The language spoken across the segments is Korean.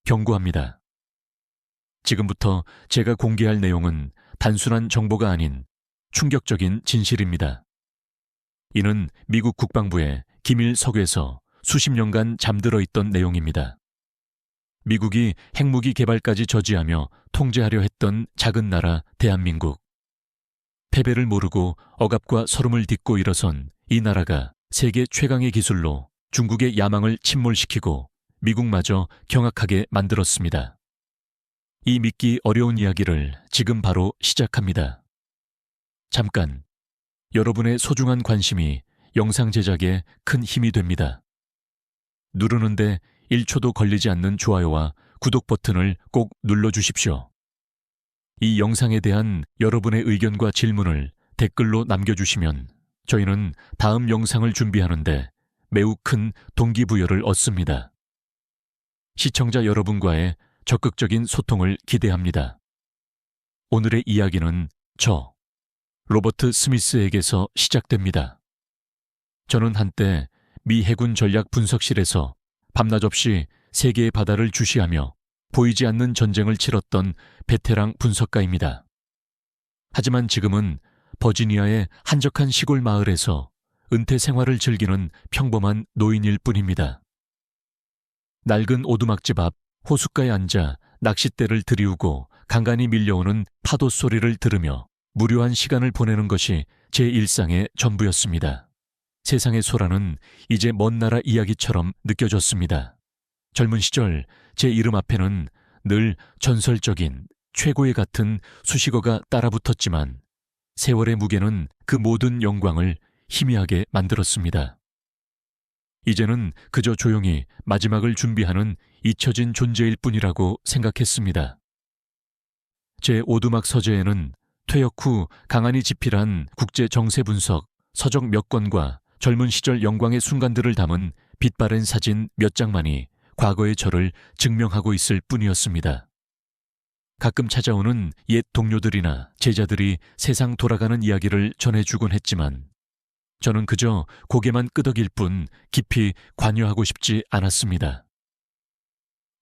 경고합니다. 지금부터 제가 공개할 내용은 단순한 정보가 아닌 충격적인 진실입니다. 이는 미국 국방부의 기밀 서괴에서 수십 년간 잠들어 있던 내용입니다. 미국이 핵무기 개발까지 저지하며 통제하려 했던 작은 나라 대한민국. 패배를 모르고 억압과 서름을 딛고 일어선 이 나라가 세계 최강의 기술로 중국의 야망을 침몰시키고 미국마저 경악하게 만들었습니다. 이 믿기 어려운 이야기를 지금 바로 시작합니다. 잠깐, 여러분의 소중한 관심이 영상 제작에 큰 힘이 됩니다. 누르는데 1초도 걸리지 않는 좋아요와 구독 버튼을 꼭 눌러주십시오. 이 영상에 대한 여러분의 의견과 질문을 댓글로 남겨주시면 저희는 다음 영상을 준비하는데 매우 큰 동기부여를 얻습니다. 시청자 여러분과의 적극적인 소통을 기대합니다. 오늘의 이야기는 저, 로버트 스미스에게서 시작됩니다. 저는 한때 미 해군 전략 분석실에서 밤낮 없이 세계의 바다를 주시하며 보이지 않는 전쟁을 치렀던 베테랑 분석가입니다. 하지만 지금은 버지니아의 한적한 시골 마을에서 은퇴 생활을 즐기는 평범한 노인일 뿐입니다. 낡은 오두막집 앞 호숫가에 앉아 낚싯대를 들이우고 간간히 밀려오는 파도 소리를 들으며 무료한 시간을 보내는 것이 제 일상의 전부였습니다. 세상의 소라는 이제 먼 나라 이야기처럼 느껴졌습니다. 젊은 시절 제 이름 앞에는 늘 전설적인 최고의 같은 수식어가 따라붙었지만 세월의 무게는 그 모든 영광을 희미하게 만들었습니다. 이제는 그저 조용히 마지막을 준비하는 잊혀진 존재일 뿐이라고 생각했습니다. 제 오두막 서재에는 퇴역 후 강한이 집필한 국제 정세 분석 서적 몇 권과 젊은 시절 영광의 순간들을 담은 빛바랜 사진 몇 장만이 과거의 저를 증명하고 있을 뿐이었습니다. 가끔 찾아오는 옛 동료들이나 제자들이 세상 돌아가는 이야기를 전해주곤 했지만 저는 그저 고개만 끄덕일 뿐 깊이 관여하고 싶지 않았습니다.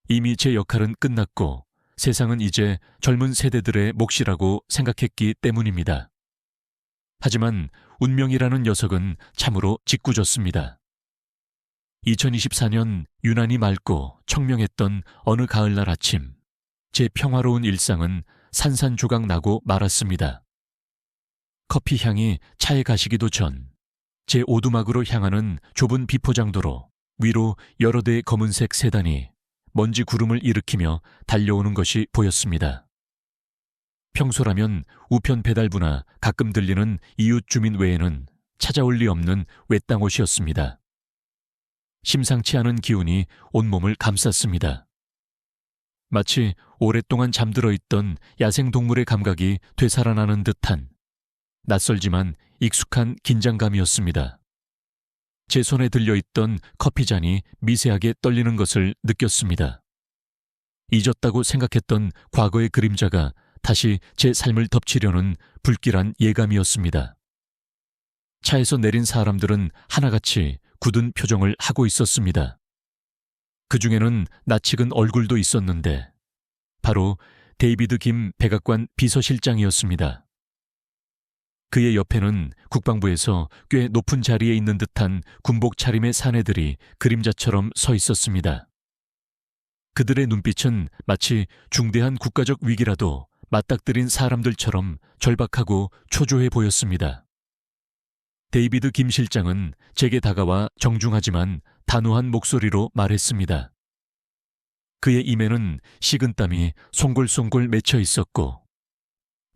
이미 제 역할은 끝났고 세상은 이제 젊은 세대들의 몫이라고 생각했기 때문입니다. 하지만 운명이라는 녀석은 참으로 짓궂었습니다. 2024년 유난히 맑고 청명했던 어느 가을날 아침, 제 평화로운 일상은 산산조각 나고 말았습니다. 커피 향이 차에 가시기도 전, 제 오두막으로 향하는 좁은 비포장도로 위로 여러 대의 검은색 세단이 먼지 구름을 일으키며 달려오는 것이 보였습니다. 평소라면 우편 배달부나 가끔 들리는 이웃 주민 외에는 찾아올 리 없는 외딴 곳이었습니다. 심상치 않은 기운이 온몸을 감쌌습니다. 마치 오랫동안 잠들어 있던 야생동물의 감각이 되살아나는 듯한 낯설지만 익숙한 긴장감이었습니다. 제 손에 들려있던 커피잔이 미세하게 떨리는 것을 느꼈습니다. 잊었다고 생각했던 과거의 그림자가 다시 제 삶을 덮치려는 불길한 예감이었습니다. 차에서 내린 사람들은 하나같이 굳은 표정을 하고 있었습니다. 그 중에는 낯익은 얼굴도 있었는데 바로 데이비드 김 백악관 비서실장이었습니다. 그의 옆에는 국방부에서 꽤 높은 자리에 있는 듯한 군복 차림의 사내들이 그림자처럼 서 있었습니다. 그들의 눈빛은 마치 중대한 국가적 위기라도 맞닥뜨린 사람들처럼 절박하고 초조해 보였습니다. 데이비드 김 실장은 제게 다가와 정중하지만 단호한 목소리로 말했습니다. 그의 임에는 식은땀이 송골송골 맺혀 있었고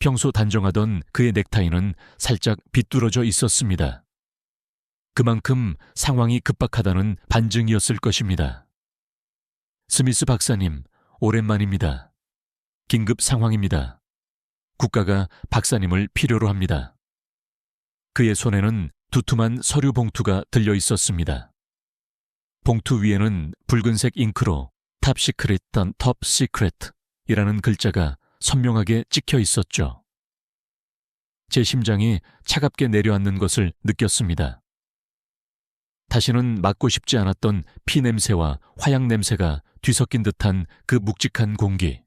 평소 단정하던 그의 넥타이는 살짝 비뚤어져 있었습니다. 그만큼 상황이 급박하다는 반증이었을 것입니다. 스미스 박사님, 오랜만입니다. 긴급 상황입니다. 국가가 박사님을 필요로 합니다. 그의 손에는 두툼한 서류 봉투가 들려 있었습니다. 봉투 위에는 붉은색 잉크로 탑 시크릿 던 톱 시크릿이라는 글자가 선명하게 찍혀 있었죠. 제 심장이 차갑게 내려앉는 것을 느꼈습니다. 다시는 맡고 싶지 않았던 피 냄새와 화약 냄새가 뒤섞인 듯한 그 묵직한 공기.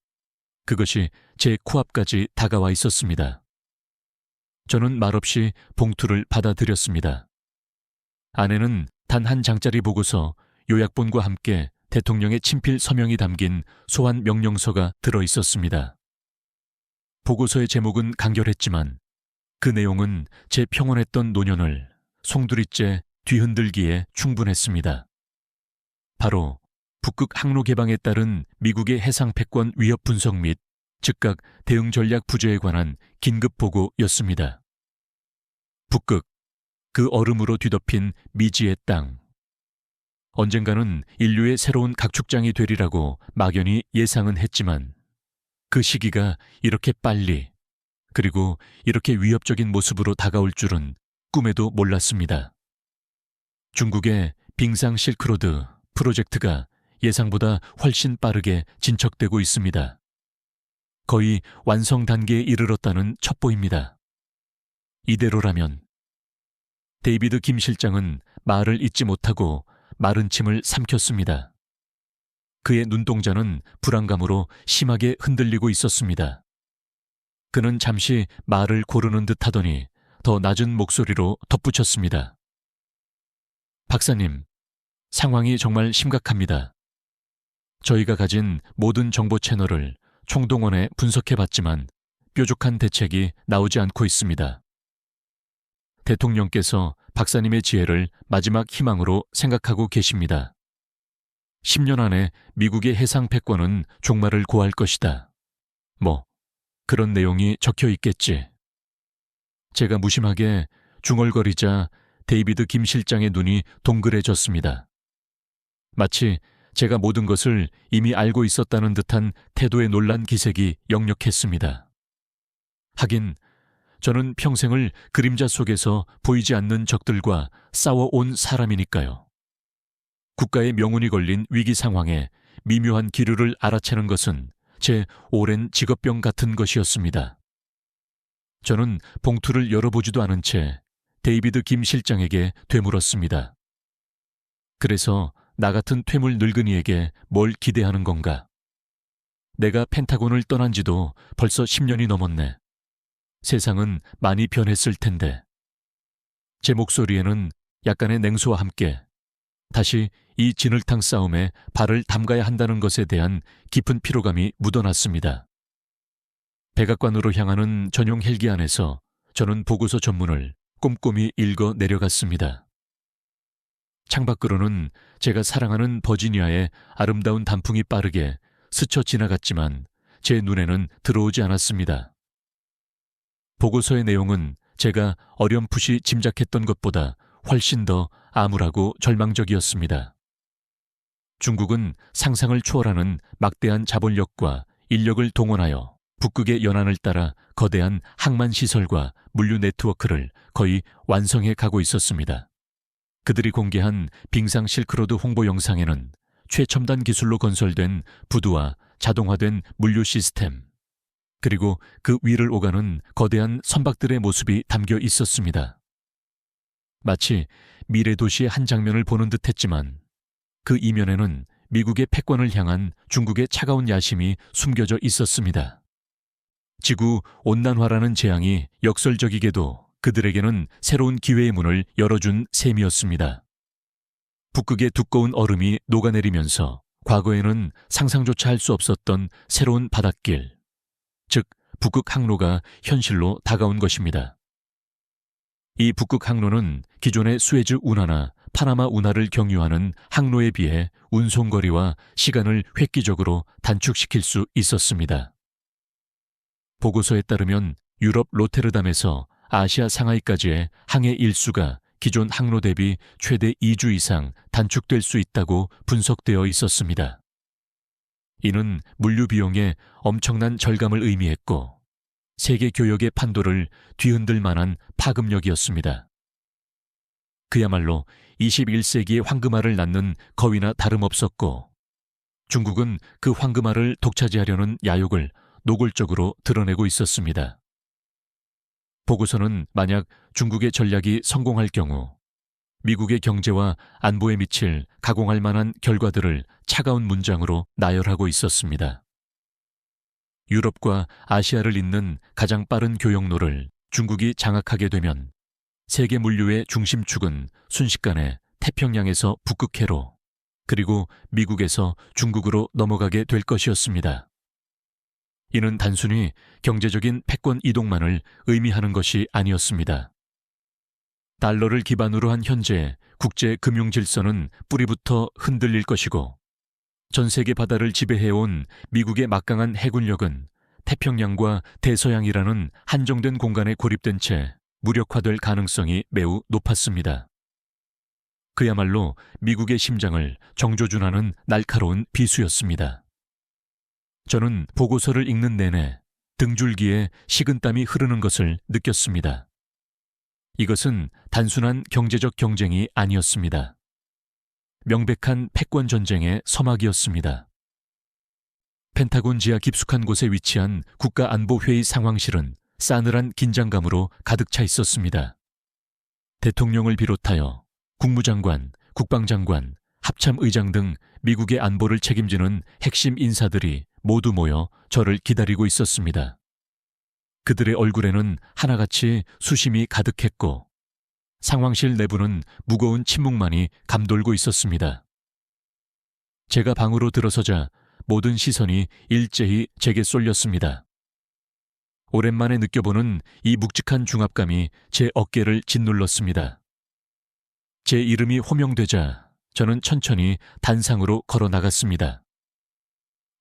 그것이 제 코앞까지 다가와 있었습니다. 저는 말없이 봉투를 받아들였습니다. 안에는 단 한 장짜리 보고서 요약본과 함께 대통령의 친필 서명이 담긴 소환 명령서가 들어 있었습니다. 보고서의 제목은 간결했지만 그 내용은 제 평온했던 노년을 송두리째 뒤흔들기에 충분했습니다. 바로 북극 항로 개방에 따른 미국의 해상 패권 위협 분석 및 즉각 대응 전략 부재에 관한 긴급 보고였습니다. 북극, 그 얼음으로 뒤덮인 미지의 땅. 언젠가는 인류의 새로운 각축장이 되리라고 막연히 예상은 했지만 그 시기가 이렇게 빨리 그리고 이렇게 위협적인 모습으로 다가올 줄은 꿈에도 몰랐습니다. 중국의 빙상 실크로드 프로젝트가 예상보다 훨씬 빠르게 진척되고 있습니다. 거의 완성 단계에 이르렀다는 첩보입니다. 이대로라면 데이비드 김 실장은 말을 잇지 못하고 마른 침을 삼켰습니다. 그의 눈동자는 불안감으로 심하게 흔들리고 있었습니다. 그는 잠시 말을 고르는 듯 하더니 더 낮은 목소리로 덧붙였습니다. 박사님, 상황이 정말 심각합니다. 저희가 가진 모든 정보 채널을 총동원해 분석해봤지만 뾰족한 대책이 나오지 않고 있습니다. 대통령께서 박사님의 지혜를 마지막 희망으로 생각하고 계십니다. 10년 안에 미국의 해상 패권은 종말을 고할 것이다. 그런 내용이 적혀 있겠지. 제가 무심하게 중얼거리자 데이비드 김 실장의 눈이 동그래졌습니다. 마치 제가 모든 것을 이미 알고 있었다는 듯한 태도의 놀란 기색이 역력했습니다. 하긴 저는 평생을 그림자 속에서 보이지 않는 적들과 싸워온 사람이니까요. 국가의 명운이 걸린 위기 상황에 미묘한 기류를 알아채는 것은 제 오랜 직업병 같은 것이었습니다. 저는 봉투를 열어보지도 않은 채 데이비드 김 실장에게 되물었습니다. 그래서 나 같은 퇴물 늙은이에게 뭘 기대하는 건가? 내가 펜타곤을 떠난 지도 벌써 10년이 넘었네. 세상은 많이 변했을 텐데. 제 목소리에는 약간의 냉소와 함께 다시 이 진흙탕 싸움에 발을 담가야 한다는 것에 대한 깊은 피로감이 묻어났습니다. 백악관으로 향하는 전용 헬기 안에서 저는 보고서 전문을 꼼꼼히 읽어 내려갔습니다. 창밖으로는 제가 사랑하는 버지니아의 아름다운 단풍이 빠르게 스쳐 지나갔지만 제 눈에는 들어오지 않았습니다. 보고서의 내용은 제가 어렴풋이 짐작했던 것보다 훨씬 더 암울하고 절망적이었습니다. 중국은 상상을 초월하는 막대한 자본력과 인력을 동원하여 북극의 연안을 따라 거대한 항만시설과 물류 네트워크를 거의 완성해 가고 있었습니다. 그들이 공개한 빙상 실크로드 홍보 영상에는 최첨단 기술로 건설된 부두와 자동화된 물류 시스템, 그리고 그 위를 오가는 거대한 선박들의 모습이 담겨 있었습니다. 마치 미래 도시의 한 장면을 보는 듯 했지만 그 이면에는 미국의 패권을 향한 중국의 차가운 야심이 숨겨져 있었습니다. 지구 온난화라는 재앙이 역설적이게도 그들에게는 새로운 기회의 문을 열어준 셈이었습니다. 북극의 두꺼운 얼음이 녹아내리면서 과거에는 상상조차 할 수 없었던 새로운 바닷길, 즉 북극 항로가 현실로 다가온 것입니다. 이 북극 항로는 기존의 수에즈 운하나 파나마 운하를 경유하는 항로에 비해 운송거리와 시간을 획기적으로 단축시킬 수 있었습니다. 보고서에 따르면 유럽 로테르담에서 아시아 상하이까지의 항해 일수가 기존 항로 대비 최대 2주 이상 단축될 수 있다고 분석되어 있었습니다. 이는 물류 비용의 엄청난 절감을 의미했고 세계 교역의 판도를 뒤흔들 만한 파급력이었습니다. 그야말로 21세기의 황금알을 낳는 거위나 다름없었고 중국은 그 황금알을 독차지하려는 야욕을 노골적으로 드러내고 있었습니다. 보고서는 만약 중국의 전략이 성공할 경우 미국의 경제와 안보에 미칠 가공할 만한 결과들을 차가운 문장으로 나열하고 있었습니다. 유럽과 아시아를 잇는 가장 빠른 교역로를 중국이 장악하게 되면 세계 물류의 중심축은 순식간에 태평양에서 북극해로, 그리고 미국에서 중국으로 넘어가게 될 것이었습니다. 이는 단순히 경제적인 패권 이동만을 의미하는 것이 아니었습니다. 달러를 기반으로 한 현재 국제 금융 질서는 뿌리부터 흔들릴 것이고, 전 세계 바다를 지배해온 미국의 막강한 해군력은 태평양과 대서양이라는 한정된 공간에 고립된 채 무력화될 가능성이 매우 높았습니다. 그야말로 미국의 심장을 정조준하는 날카로운 비수였습니다. 저는 보고서를 읽는 내내 등줄기에 식은땀이 흐르는 것을 느꼈습니다. 이것은 단순한 경제적 경쟁이 아니었습니다. 명백한 패권 전쟁의 서막이었습니다. 펜타곤 지하 깊숙한 곳에 위치한 국가안보회의 상황실은 싸늘한 긴장감으로 가득 차 있었습니다. 대통령을 비롯하여 국무장관, 국방장관, 합참의장 등 미국의 안보를 책임지는 핵심 인사들이 모두 모여 저를 기다리고 있었습니다. 그들의 얼굴에는 하나같이 수심이 가득했고, 상황실 내부는 무거운 침묵만이 감돌고 있었습니다. 제가 방으로 들어서자 모든 시선이 일제히 제게 쏠렸습니다. 오랜만에 느껴보는 이 묵직한 중압감이 제 어깨를 짓눌렀습니다. 제 이름이 호명되자 저는 천천히 단상으로 걸어 나갔습니다.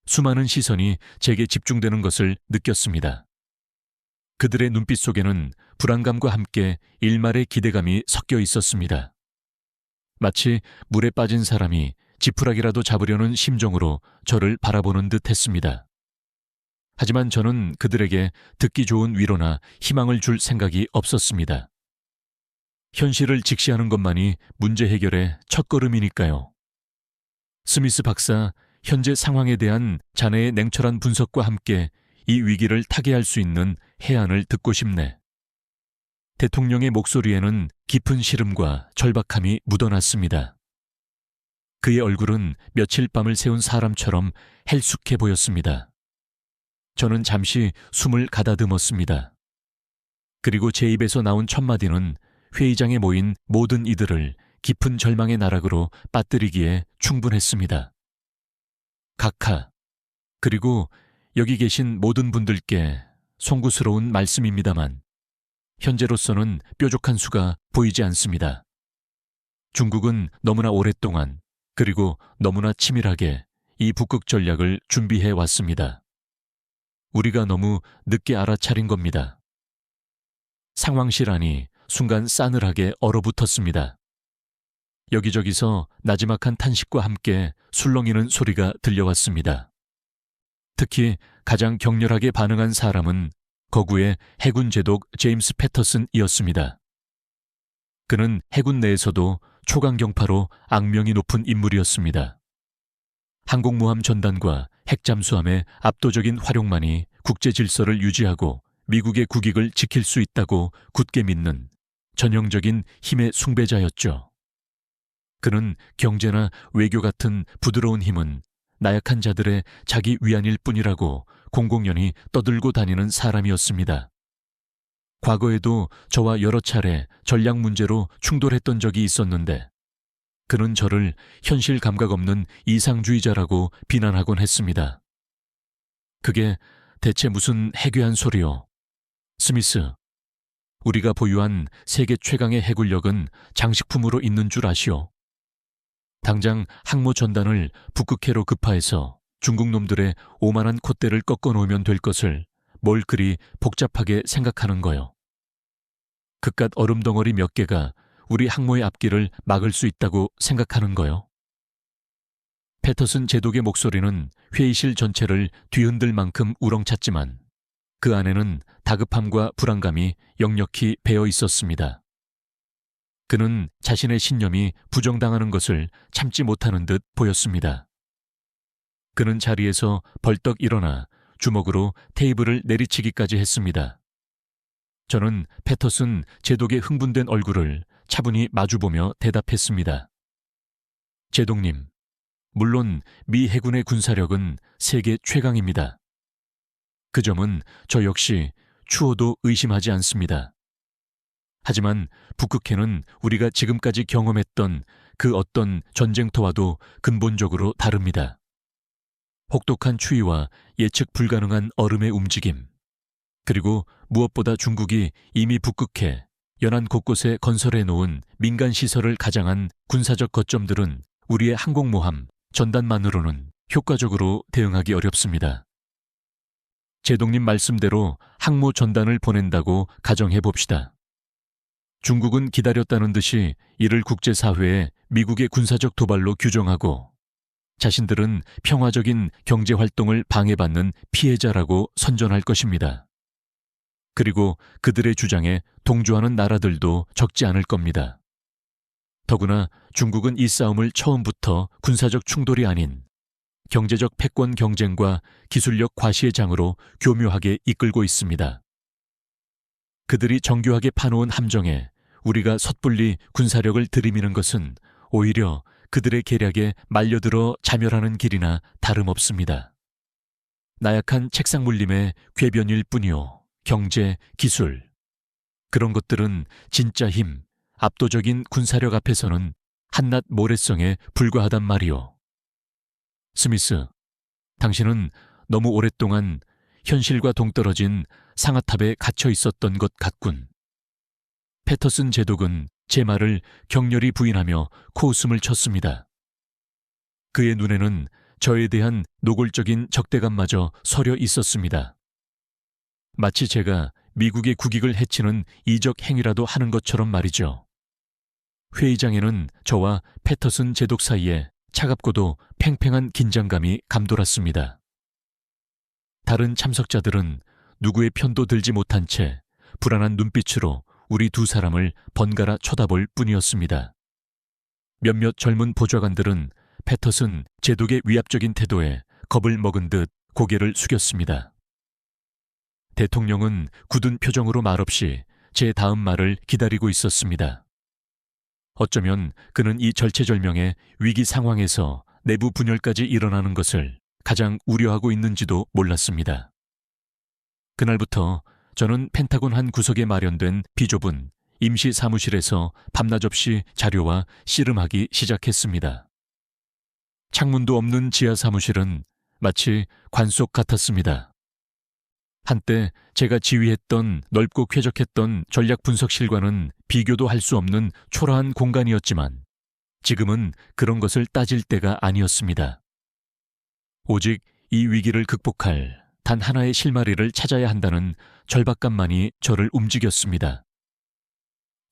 수많은 시선이 제게 집중되는 것을 느꼈습니다. 그들의 눈빛 속에는 불안감과 함께 일말의 기대감이 섞여 있었습니다. 마치 물에 빠진 사람이 지푸라기라도 잡으려는 심정으로 저를 바라보는 듯 했습니다. 하지만 저는 그들에게 듣기 좋은 위로나 희망을 줄 생각이 없었습니다. 현실을 직시하는 것만이 문제 해결의 첫걸음이니까요. 스미스 박사, 현재 상황에 대한 자네의 냉철한 분석과 함께 이 위기를 타개할 수 있는 해안을 듣고 싶네. 대통령의 목소리에는 깊은 시름과 절박함이 묻어났습니다. 그의 얼굴은 며칠 밤을 새운 사람처럼 헬쑥해 보였습니다. 저는 잠시 숨을 가다듬었습니다. 그리고 제 입에서 나온 첫마디는 회의장에 모인 모든 이들을 깊은 절망의 나락으로 빠뜨리기에 충분했습니다. 각하, 그리고 여기 계신 모든 분들께 송구스러운 말씀입니다만 현재로서는 뾰족한 수가 보이지 않습니다. 중국은 너무나 오랫동안 그리고 너무나 치밀하게 이 북극 전략을 준비해 왔습니다. 우리가 너무 늦게 알아차린 겁니다. 상황실 안이 순간 싸늘하게 얼어붙었습니다. 여기저기서 나지막한 탄식과 함께 술렁이는 소리가 들려왔습니다. 특히 가장 격렬하게 반응한 사람은 거구의 해군 제독 제임스 패터슨이었습니다. 그는 해군 내에서도 초강경파로 악명이 높은 인물이었습니다. 항공모함 전단과 핵잠수함의 압도적인 활용만이 국제 질서를 유지하고 미국의 국익을 지킬 수 있다고 굳게 믿는 전형적인 힘의 숭배자였죠. 그는 경제나 외교 같은 부드러운 힘은 나약한 자들의 자기 위안일 뿐이라고 공공연히 떠들고 다니는 사람이었습니다. 과거에도 저와 여러 차례 전략 문제로 충돌했던 적이 있었는데 그는 저를 현실 감각 없는 이상주의자라고 비난하곤 했습니다. 그게 대체 무슨 해괴한 소리요? 스미스, 우리가 보유한 세계 최강의 해군력은 장식품으로 있는 줄 아시오? 당장 항모 전단을 북극해로 급파해서 중국 놈들의 오만한 콧대를 꺾어 놓으면 될 것을 뭘 그리 복잡하게 생각하는 거요. 그깟 얼음덩어리 몇 개가 우리 항모의 앞길을 막을 수 있다고 생각하는 거요. 패터슨 제독의 목소리는 회의실 전체를 뒤흔들 만큼 우렁찼지만 그 안에는 다급함과 불안감이 역력히 배어 있었습니다. 그는 자신의 신념이 부정당하는 것을 참지 못하는 듯 보였습니다. 그는 자리에서 벌떡 일어나 주먹으로 테이블을 내리치기까지 했습니다. 저는 패터슨 제독의 흥분된 얼굴을 차분히 마주보며 대답했습니다. 제동님, 물론 미 해군의 군사력은 세계 최강입니다. 그 점은 저 역시 추호도 의심하지 않습니다. 하지만 북극해는 우리가 지금까지 경험했던 그 어떤 전쟁터와도 근본적으로 다릅니다. 혹독한 추위와 예측 불가능한 얼음의 움직임, 그리고 무엇보다 중국이 이미 북극해 연안 곳곳에 건설해 놓은 민간 시설을 가장한 군사적 거점들은 우리의 항공모함 전단만으로는 효과적으로 대응하기 어렵습니다. 제동님 말씀대로 항모 전단을 보낸다고 가정해 봅시다. 중국은 기다렸다는 듯이 이를 국제사회에 미국의 군사적 도발로 규정하고 자신들은 평화적인 경제활동을 방해받는 피해자라고 선전할 것입니다. 그리고 그들의 주장에 동조하는 나라들도 적지 않을 겁니다. 더구나 중국은 이 싸움을 처음부터 군사적 충돌이 아닌 경제적 패권 경쟁과 기술력 과시의 장으로 교묘하게 이끌고 있습니다. 그들이 정교하게 파놓은 함정에 우리가 섣불리 군사력을 들이미는 것은 오히려 그들의 계략에 말려들어 자멸하는 길이나 다름없습니다. 나약한 책상 물림의 궤변일 뿐이요. 경제, 기술, 그런 것들은 진짜 힘, 압도적인 군사력 앞에서는 한낱 모래성에 불과하단 말이오. 스미스, 당신은 너무 오랫동안 현실과 동떨어진 상아탑에 갇혀 있었던 것 같군. 패터슨 제독은 제 말을 격렬히 부인하며 코웃음을 쳤습니다. 그의 눈에는 저에 대한 노골적인 적대감마저 서려 있었습니다. 마치 제가 미국의 국익을 해치는 이적 행위라도 하는 것처럼 말이죠. 회의장에는 저와 패터슨 제독 사이에 차갑고도 팽팽한 긴장감이 감돌았습니다. 다른 참석자들은 누구의 편도 들지 못한 채 불안한 눈빛으로 우리 두 사람을 번갈아 쳐다볼 뿐이었습니다. 몇몇 젊은 보좌관들은 패터슨 제독의 위압적인 태도에 겁을 먹은 듯 고개를 숙였습니다. 대통령은 굳은 표정으로 말없이 제 다음 말을 기다리고 있었습니다. 어쩌면 그는 이 절체절명의 위기 상황에서 내부 분열까지 일어나는 것을 가장 우려하고 있는지도 몰랐습니다. 그날부터 저는 펜타곤 한 구석에 마련된 비좁은 임시 사무실에서 밤낮없이 자료와 씨름하기 시작했습니다. 창문도 없는 지하 사무실은 마치 관속 같았습니다. 한때 제가 지휘했던 넓고 쾌적했던 전략 분석실과는 비교도 할 수 없는 초라한 공간이었지만 지금은 그런 것을 따질 때가 아니었습니다. 오직 이 위기를 극복할 단 하나의 실마리를 찾아야 한다는 절박감만이 저를 움직였습니다.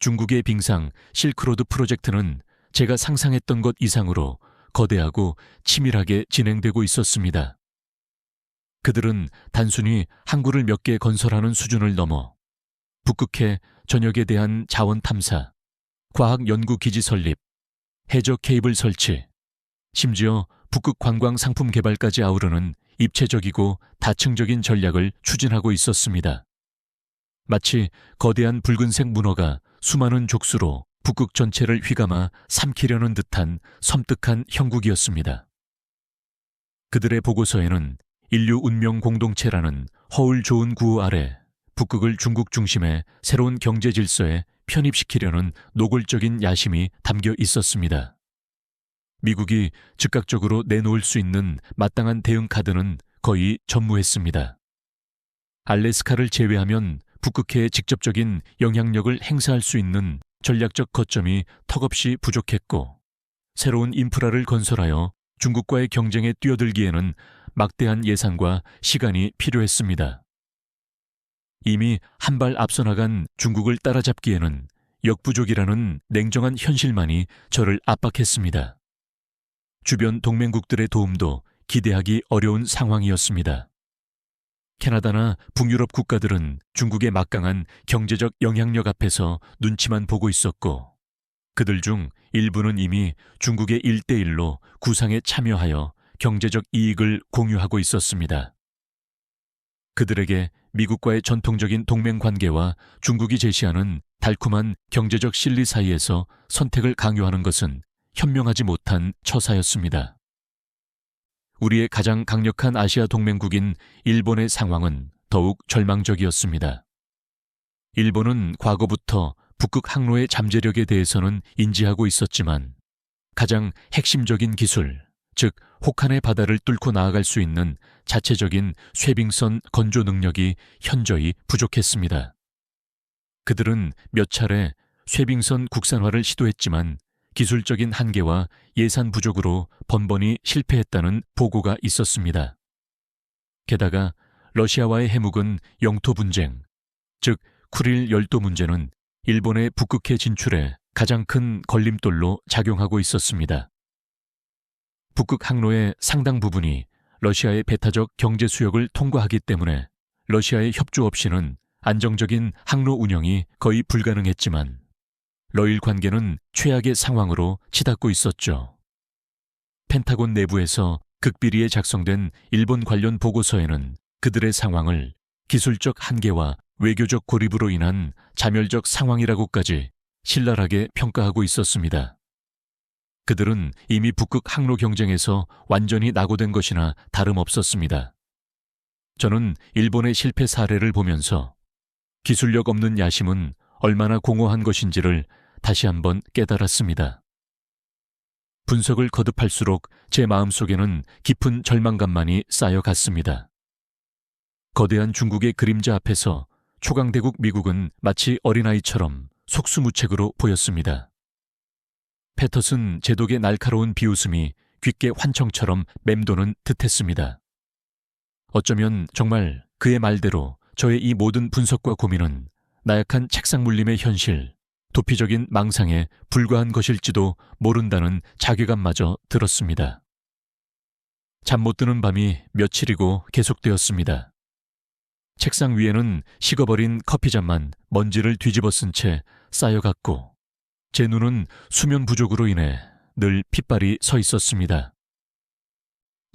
중국의 빙상 실크로드 프로젝트는 제가 상상했던 것 이상으로 거대하고 치밀하게 진행되고 있었습니다. 그들은 단순히 항구를 몇 개 건설하는 수준을 넘어 북극해 전역에 대한 자원 탐사, 과학 연구 기지 설립, 해저 케이블 설치, 심지어 북극 관광 상품 개발까지 아우르는 입체적이고 다층적인 전략을 추진하고 있었습니다. 마치 거대한 붉은색 문어가 수많은 족수로 북극 전체를 휘감아 삼키려는 듯한 섬뜩한 형국이었습니다. 그들의 보고서에는 인류 운명 공동체라는 허울 좋은 구호 아래 북극을 중국 중심의 새로운 경제 질서에 편입시키려는 노골적인 야심이 담겨 있었습니다. 미국이 즉각적으로 내놓을 수 있는 마땅한 대응 카드는 거의 전무했습니다. 알래스카를 제외하면 북극해에 직접적인 영향력을 행사할 수 있는 전략적 거점이 턱없이 부족했고 새로운 인프라를 건설하여 중국과의 경쟁에 뛰어들기에는 막대한 예산과 시간이 필요했습니다. 이미 한 발 앞서 나간 중국을 따라잡기에는 역부족이라는 냉정한 현실만이 저를 압박했습니다. 주변 동맹국들의 도움도 기대하기 어려운 상황이었습니다. 캐나다나 북유럽 국가들은 중국의 막강한 경제적 영향력 앞에서 눈치만 보고 있었고 그들 중 일부는 이미 중국의 1대1로 구상에 참여하여 경제적 이익을 공유하고 있었습니다. 그들에게 미국과의 전통적인 동맹 관계와 중국이 제시하는 달콤한 경제적 실리 사이에서 선택을 강요하는 것은 현명하지 못한 처사였습니다. 우리의 가장 강력한 아시아 동맹국인 일본의 상황은 더욱 절망적이었습니다. 일본은 과거부터 북극 항로의 잠재력에 대해서는 인지하고 있었지만 가장 핵심적인 기술, 즉 혹한의 바다를 뚫고 나아갈 수 있는 자체적인 쇄빙선 건조 능력이 현저히 부족했습니다. 그들은 몇 차례 쇄빙선 국산화를 시도했지만 기술적인 한계와 예산 부족으로 번번이 실패했다는 보고가 있었습니다. 게다가 러시아와의 해묵은 영토 분쟁, 즉 쿠릴 열도 문제는 일본의 북극해 진출에 가장 큰 걸림돌로 작용하고 있었습니다. 북극 항로의 상당 부분이 러시아의 배타적 경제 수역을 통과하기 때문에 러시아의 협조 없이는 안정적인 항로 운영이 거의 불가능했지만 러일 관계는 최악의 상황으로 치닫고 있었죠. 펜타곤 내부에서 극비리에 작성된 일본 관련 보고서에는 그들의 상황을 기술적 한계와 외교적 고립으로 인한 자멸적 상황이라고까지 신랄하게 평가하고 있었습니다. 그들은 이미 북극 항로 경쟁에서 완전히 낙오된 것이나 다름없었습니다. 저는 일본의 실패 사례를 보면서 기술력 없는 야심은 얼마나 공허한 것인지를 다시 한번 깨달았습니다. 분석을 거듭할수록 제 마음속에는 깊은 절망감만이 쌓여갔습니다. 거대한 중국의 그림자 앞에서 초강대국 미국은 마치 어린아이처럼 속수무책으로 보였습니다. 패터슨 제독의 날카로운 비웃음이 귓게 환청처럼 맴도는 듯했습니다. 어쩌면 정말 그의 말대로 저의 이 모든 분석과 고민은 나약한 책상 물림의 현실, 도피적인 망상에 불과한 것일지도 모른다는 자괴감마저 들었습니다. 잠 못 드는 밤이 며칠이고 계속되었습니다. 책상 위에는 식어버린 커피잔만 먼지를 뒤집어 쓴 채 쌓여갔고 제 눈은 수면 부족으로 인해 늘 핏발이 서 있었습니다.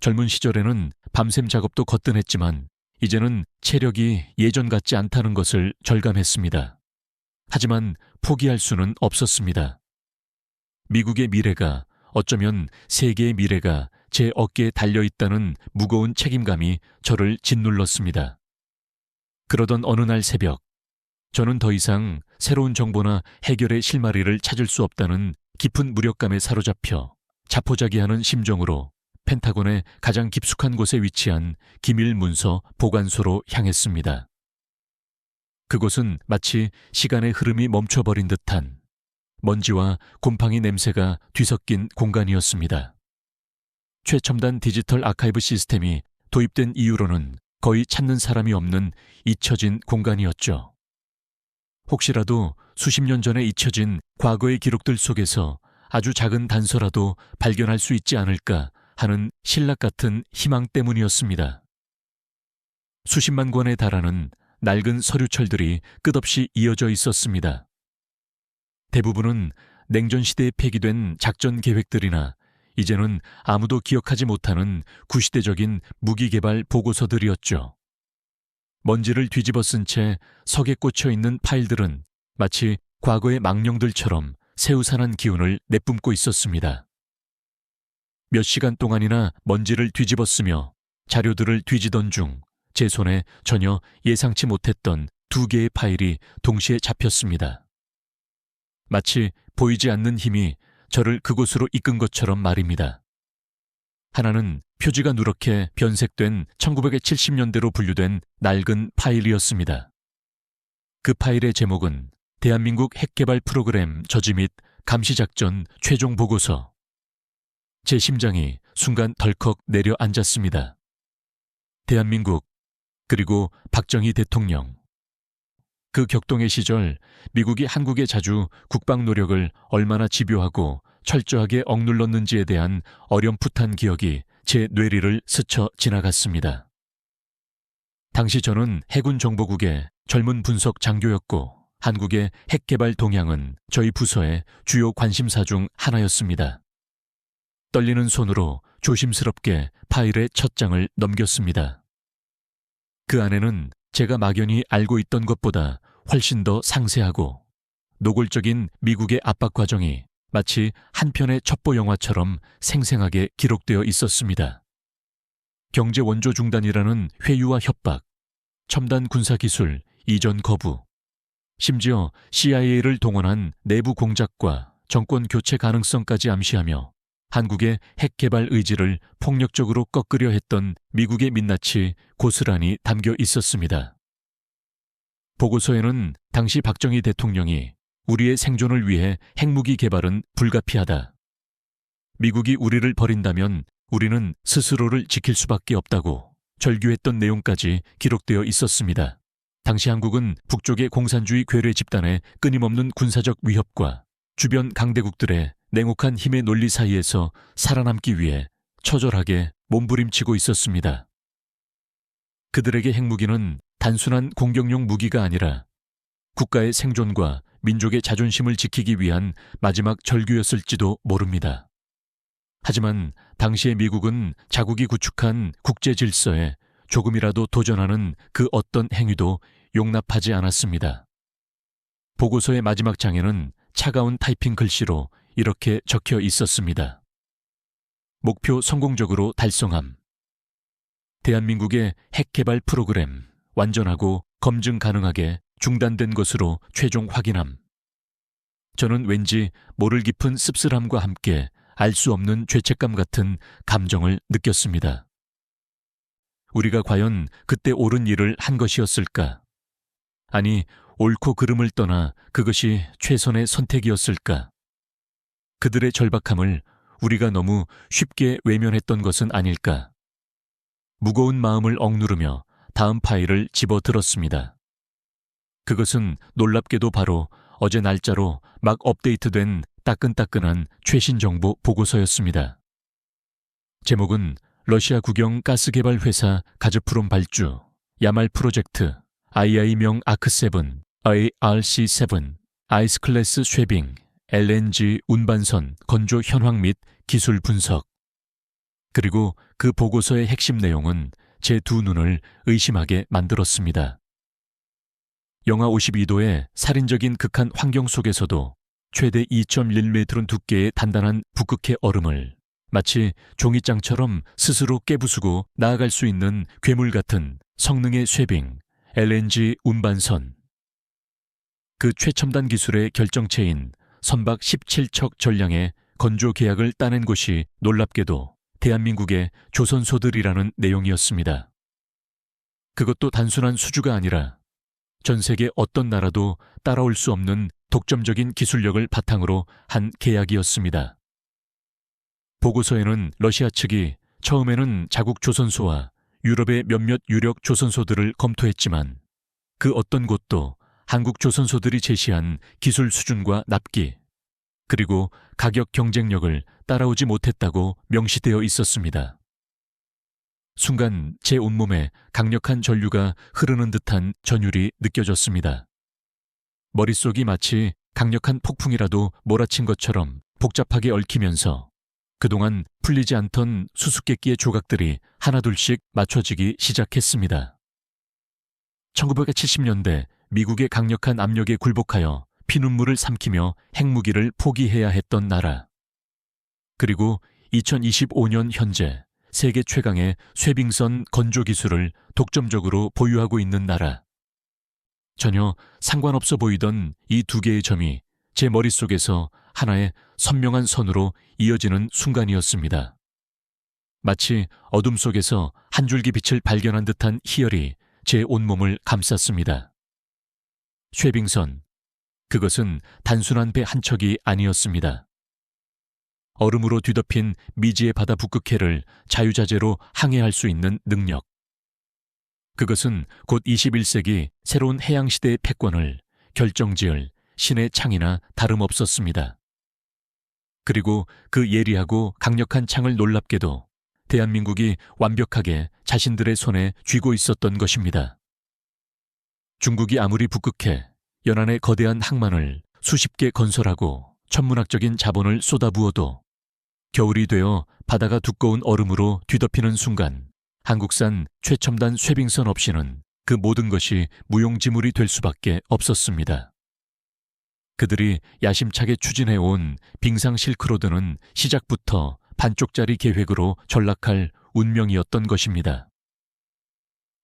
젊은 시절에는 밤샘 작업도 거뜬했지만 이제는 체력이 예전 같지 않다는 것을 절감했습니다. 하지만 포기할 수는 없었습니다. 미국의 미래가, 어쩌면 세계의 미래가 제 어깨에 달려있다는 무거운 책임감이 저를 짓눌렀습니다. 그러던 어느 날 새벽, 저는 더 이상 새로운 정보나 해결의 실마리를 찾을 수 없다는 깊은 무력감에 사로잡혀 자포자기하는 심정으로 펜타곤의 가장 깊숙한 곳에 위치한 기밀 문서 보관소로 향했습니다. 그곳은 마치 시간의 흐름이 멈춰버린 듯한 먼지와 곰팡이 냄새가 뒤섞인 공간이었습니다. 최첨단 디지털 아카이브 시스템이 도입된 이후로는 거의 찾는 사람이 없는 잊혀진 공간이었죠. 혹시라도 수십 년 전에 잊혀진 과거의 기록들 속에서 아주 작은 단서라도 발견할 수 있지 않을까 하는 신락 같은 희망 때문이었습니다. 수십만 권에 달하는 낡은 서류철들이 끝없이 이어져 있었습니다. 대부분은 냉전시대에 폐기된 작전 계획들이나 이제는 아무도 기억하지 못하는 구시대적인 무기개발 보고서들이었죠. 먼지를 뒤집어 쓴 채 석에 꽂혀 있는 파일들은 마치 과거의 망령들처럼 새우산한 기운을 내뿜고 있었습니다. 몇 시간 동안이나 먼지를 뒤집어 쓰며 자료들을 뒤지던 중 제 손에 전혀 예상치 못했던 2개의 파일이 동시에 잡혔습니다. 마치 보이지 않는 힘이 저를 그곳으로 이끈 것처럼 말입니다. 하나는 표지가 누렇게 변색된 1970년대로 분류된 낡은 파일이었습니다. 그 파일의 제목은 대한민국 핵개발 프로그램 저지 및 감시작전 최종 보고서. 제 심장이 순간 덜컥 내려앉았습니다. 대한민국, 그리고 박정희 대통령. 그 격동의 시절 미국이 한국에 자주 국방 노력을 얼마나 집요하고 철저하게 억눌렀는지에 대한 어렴풋한 기억이 제 뇌리를 스쳐 지나갔습니다. 당시 저는 해군 정보국의 젊은 분석 장교였고 한국의 핵개발 동향은 저희 부서의 주요 관심사 중 하나였습니다. 떨리는 손으로 조심스럽게 파일의 첫 장을 넘겼습니다. 그 안에는 제가 막연히 알고 있던 것보다 훨씬 더 상세하고 노골적인 미국의 압박 과정이 마치 한 편의 첩보 영화처럼 생생하게 기록되어 있었습니다. 경제 원조 중단이라는 회유와 협박, 첨단 군사 기술 이전 거부, 심지어 CIA를 동원한 내부 공작과 정권 교체 가능성까지 암시하며 한국의 핵 개발 의지를 폭력적으로 꺾으려 했던 미국의 민낯이 고스란히 담겨 있었습니다. 보고서에는 당시 박정희 대통령이 우리의 생존을 위해 핵무기 개발은 불가피하다. 미국이 우리를 버린다면 우리는 스스로를 지킬 수밖에 없다고 절규했던 내용까지 기록되어 있었습니다. 당시 한국은 북쪽의 공산주의 괴뢰 집단의 끊임없는 군사적 위협과 주변 강대국들의 냉혹한 힘의 논리 사이에서 살아남기 위해 처절하게 몸부림치고 있었습니다. 그들에게 핵무기는 단순한 공격용 무기가 아니라 국가의 생존과 민족의 자존심을 지키기 위한 마지막 절규였을지도 모릅니다. 하지만 당시의 미국은 자국이 구축한 국제 질서에 조금이라도 도전하는 그 어떤 행위도 용납하지 않았습니다. 보고서의 마지막 장에는 차가운 타이핑 글씨로 이렇게 적혀 있었습니다. 목표 성공적으로 달성함. 대한민국의 핵 개발 프로그램 완전하고 검증 가능하게 중단된 것으로 최종 확인함. 저는 왠지 모를 깊은 씁쓸함과 함께 알 수 없는 죄책감 같은 감정을 느꼈습니다. 우리가 과연 그때 옳은 일을 한 것이었을까? 아니, 옳고 그름을 떠나 그것이 최선의 선택이었을까? 그들의 절박함을 우리가 너무 쉽게 외면했던 것은 아닐까? 무거운 마음을 억누르며 다음 파일을 집어들었습니다. 그것은 놀랍게도 바로 어제 날짜로 막 업데이트된 따끈따끈한 최신 정보 보고서였습니다. 제목은 러시아 국영 가스개발 회사 가즈프롬 발주, 야말 프로젝트, II명 아크7, ARC7, 아이스클래스 쉐빙, LNG 운반선 건조 현황 및 기술 분석. 그리고 그 보고서의 핵심 내용은 제 두 눈을 의심하게 만들었습니다. 영하 52도의 살인적인 극한 환경 속에서도 최대 2.1m 두께의 단단한 북극해 얼음을 마치 종이장처럼 스스로 깨부수고 나아갈 수 있는 괴물 같은 성능의 쉐빙, LNG 운반선. 그 최첨단 기술의 결정체인 선박 17척 전량의 건조 계약을 따낸 곳이 놀랍게도 대한민국의 조선소들이라는 내용이었습니다. 그것도 단순한 수주가 아니라 전 세계 어떤 나라도 따라올 수 없는 독점적인 기술력을 바탕으로 한 계약이었습니다. 보고서에는 러시아 측이 처음에는 자국 조선소와 유럽의 몇몇 유력 조선소들을 검토했지만 그 어떤 곳도 한국 조선소들이 제시한 기술 수준과 납기, 그리고 가격 경쟁력을 따라오지 못했다고 명시되어 있었습니다. 순간 제 온몸에 강력한 전류가 흐르는 듯한 전율이 느껴졌습니다. 머릿속이 마치 강력한 폭풍이라도 몰아친 것처럼 복잡하게 얽히면서 그동안 풀리지 않던 수수께끼의 조각들이 하나둘씩 맞춰지기 시작했습니다. 1970년대 미국의 강력한 압력에 굴복하여 피눈물을 삼키며 핵무기를 포기해야 했던 나라. 그리고 2025년 현재 세계 최강의 쇠빙선 건조 기술을 독점적으로 보유하고 있는 나라. 전혀 상관없어 보이던 이 두 개의 점이 제 머릿속에서 하나의 선명한 선으로 이어지는 순간이었습니다. 마치 어둠 속에서 한 줄기 빛을 발견한 듯한 희열이 제 온몸을 감쌌습니다. 쉐빙선, 그것은 단순한 배 한 척이 아니었습니다. 얼음으로 뒤덮인 미지의 바다 북극해를 자유자재로 항해할 수 있는 능력. 그것은 곧 21세기 새로운 해양시대의 패권을 결정지을 신의 창이나 다름없었습니다. 그리고 그 예리하고 강력한 창을 놀랍게도 대한민국이 완벽하게 자신들의 손에 쥐고 있었던 것입니다. 중국이 아무리 북극해 연안의 거대한 항만을 수십 개 건설하고 천문학적인 자본을 쏟아부어도 겨울이 되어 바다가 두꺼운 얼음으로 뒤덮이는 순간 한국산 최첨단 쇠빙선 없이는 그 모든 것이 무용지물이 될 수밖에 없었습니다. 그들이 야심차게 추진해온 빙상 실크로드는 시작부터 반쪽짜리 계획으로 전락할 운명이었던 것입니다.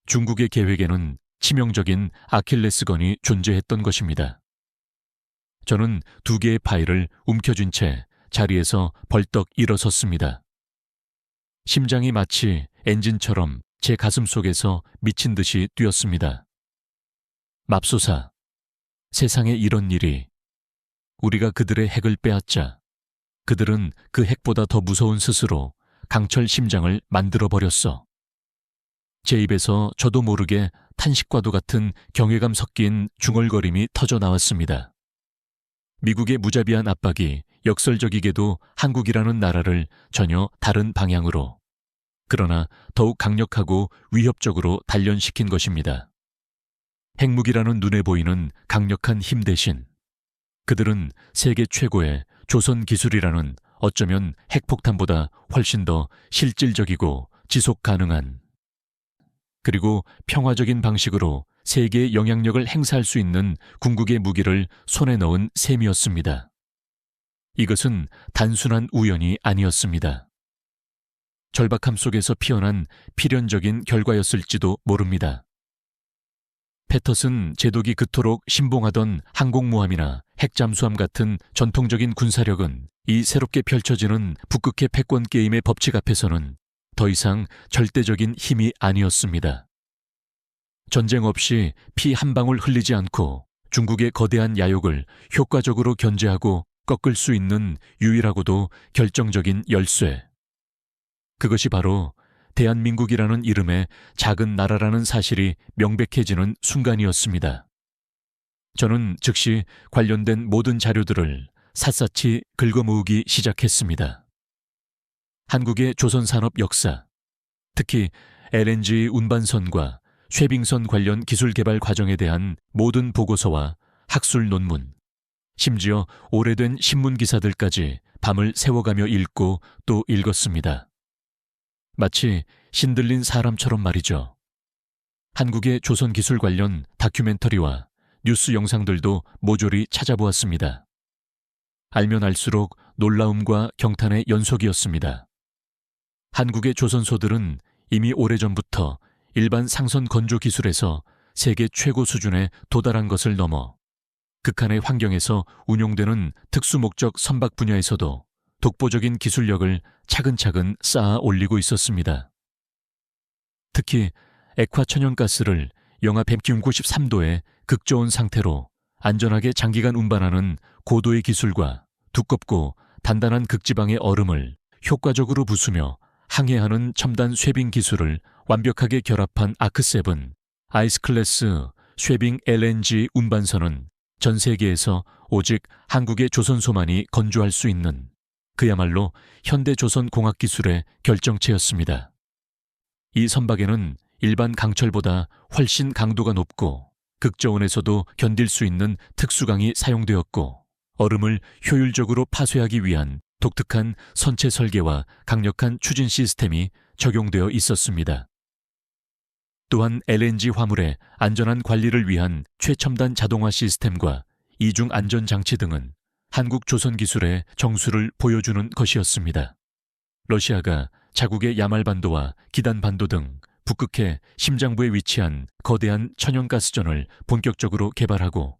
중국의 계획에는 치명적인 아킬레스건이 존재했던 것입니다. 저는 2개의 파일을 움켜쥔 채 자리에서 벌떡 일어섰습니다. 심장이 마치 엔진처럼 제 가슴 속에서 미친 듯이 뛰었습니다. 맙소사, 세상에 이런 일이. 우리가 그들의 핵을 빼앗자 그들은 그 핵보다 더 무서운 스스로 강철 심장을 만들어버렸어. 제 입에서 저도 모르게 탄식과도 같은 경외감 섞인 중얼거림이 터져 나왔습니다. 미국의 무자비한 압박이 역설적이게도 한국이라는 나라를 전혀 다른 방향으로, 그러나 더욱 강력하고 위협적으로 단련시킨 것입니다. 핵무기라는 눈에 보이는 강력한 힘 대신 그들은 세계 최고의 조선 기술이라는 어쩌면 핵폭탄보다 훨씬 더 실질적이고 지속 가능한, 그리고 평화적인 방식으로 세계의 영향력을 행사할 수 있는 궁극의 무기를 손에 넣은 셈이었습니다. 이것은 단순한 우연이 아니었습니다. 절박함 속에서 피어난 필연적인 결과였을지도 모릅니다. 패터슨 제독이 그토록 신봉하던 항공모함이나 핵잠수함 같은 전통적인 군사력은 이 새롭게 펼쳐지는 북극해 패권 게임의 법칙 앞에서는 더 이상 절대적인 힘이 아니었습니다. 전쟁 없이 피 한 방울 흘리지 않고 중국의 거대한 야욕을 효과적으로 견제하고 꺾을 수 있는 유일하고도 결정적인 열쇠. 그것이 바로 대한민국이라는 이름의 작은 나라라는 사실이 명백해지는 순간이었습니다. 저는 즉시 관련된 모든 자료들을 샅샅이 긁어모으기 시작했습니다. 한국의 조선산업 역사, 특히 LNG 운반선과 쉐빙선 관련 기술 개발 과정에 대한 모든 보고서와 학술 논문, 심지어 오래된 신문 기사들까지 밤을 새워가며 읽고 또 읽었습니다. 마치 신들린 사람처럼 말이죠. 한국의 조선 기술 관련 다큐멘터리와 뉴스 영상들도 모조리 찾아보았습니다. 알면 알수록 놀라움과 경탄의 연속이었습니다. 한국의 조선소들은 이미 오래전부터 일반 상선 건조 기술에서 세계 최고 수준에 도달한 것을 넘어 극한의 환경에서 운용되는 특수목적 선박 분야에서도 독보적인 기술력을 차근차근 쌓아 올리고 있었습니다. 특히 액화 천연가스를 영하 193도의 극저온 상태로 안전하게 장기간 운반하는 고도의 기술과 두껍고 단단한 극지방의 얼음을 효과적으로 부수며 항해하는 첨단 쉐빙 기술을 완벽하게 결합한 아크7 아이스클래스 쉐빙 LNG 운반선은 전 세계에서 오직 한국의 조선소만이 건조할 수 있는 그야말로 현대조선공학 기술의 결정체였습니다. 이 선박에는 일반 강철보다 훨씬 강도가 높고 극저온에서도 견딜 수 있는 특수강이 사용되었고, 얼음을 효율적으로 파쇄하기 위한 독특한 선체 설계와 강력한 추진 시스템이 적용되어 있었습니다. 또한 LNG 화물의 안전한 관리를 위한 최첨단 자동화 시스템과 이중 안전장치 등은 한국 조선 기술의 정수를 보여주는 것이었습니다. 러시아가 자국의 야말반도와 기단반도 등 북극해 심장부에 위치한 거대한 천연가스전을 본격적으로 개발하고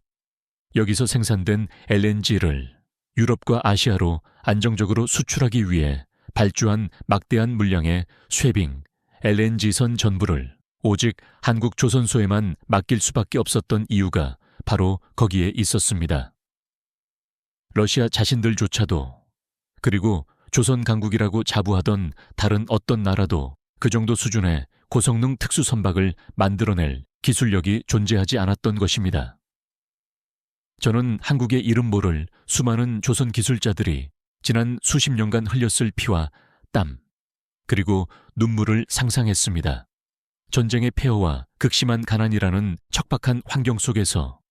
여기서 생산된 LNG를 유럽과 아시아로 안정적으로 수출하기 위해 발주한 막대한 물량의 쉐빙, LNG선 전부를 오직 한국 조선소에만 맡길 수밖에 없었던 이유가 바로 거기에 있었습니다. 러시아 자신들조차도, 그리고 조선 강국이라고 자부하던 다른 어떤 나라도 그 정도 수준의 고성능 특수선박을 만들어낼 기술력이 존재하지 않았던 것입니다. 저는 한국의 이름 모를 수많은 조선 기술자들이 지난 수십 년간 흘렸을 피와 땀, 그리고 눈물을 상상했습니다. 전쟁의 폐허와 극심한 가난이라는 척박한 환경 속에서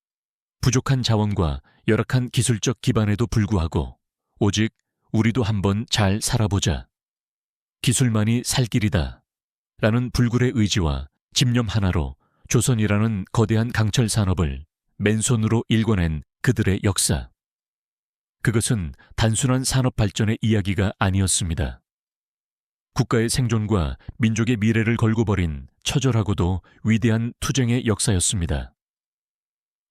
부족한 자원과 열악한 기술적 기반에도 불구하고 오직 우리도 한번 잘 살아보자. 기술만이 살 길이다. 라는 불굴의 의지와 집념 하나로 조선이라는 거대한 강철 산업을 맨손으로 일궈낸 그들의 역사. 그것은 단순한 산업 발전의 이야기가 아니었습니다. 국가의 생존과 민족의 미래를 걸고 벌인 처절하고도 위대한 투쟁의 역사였습니다.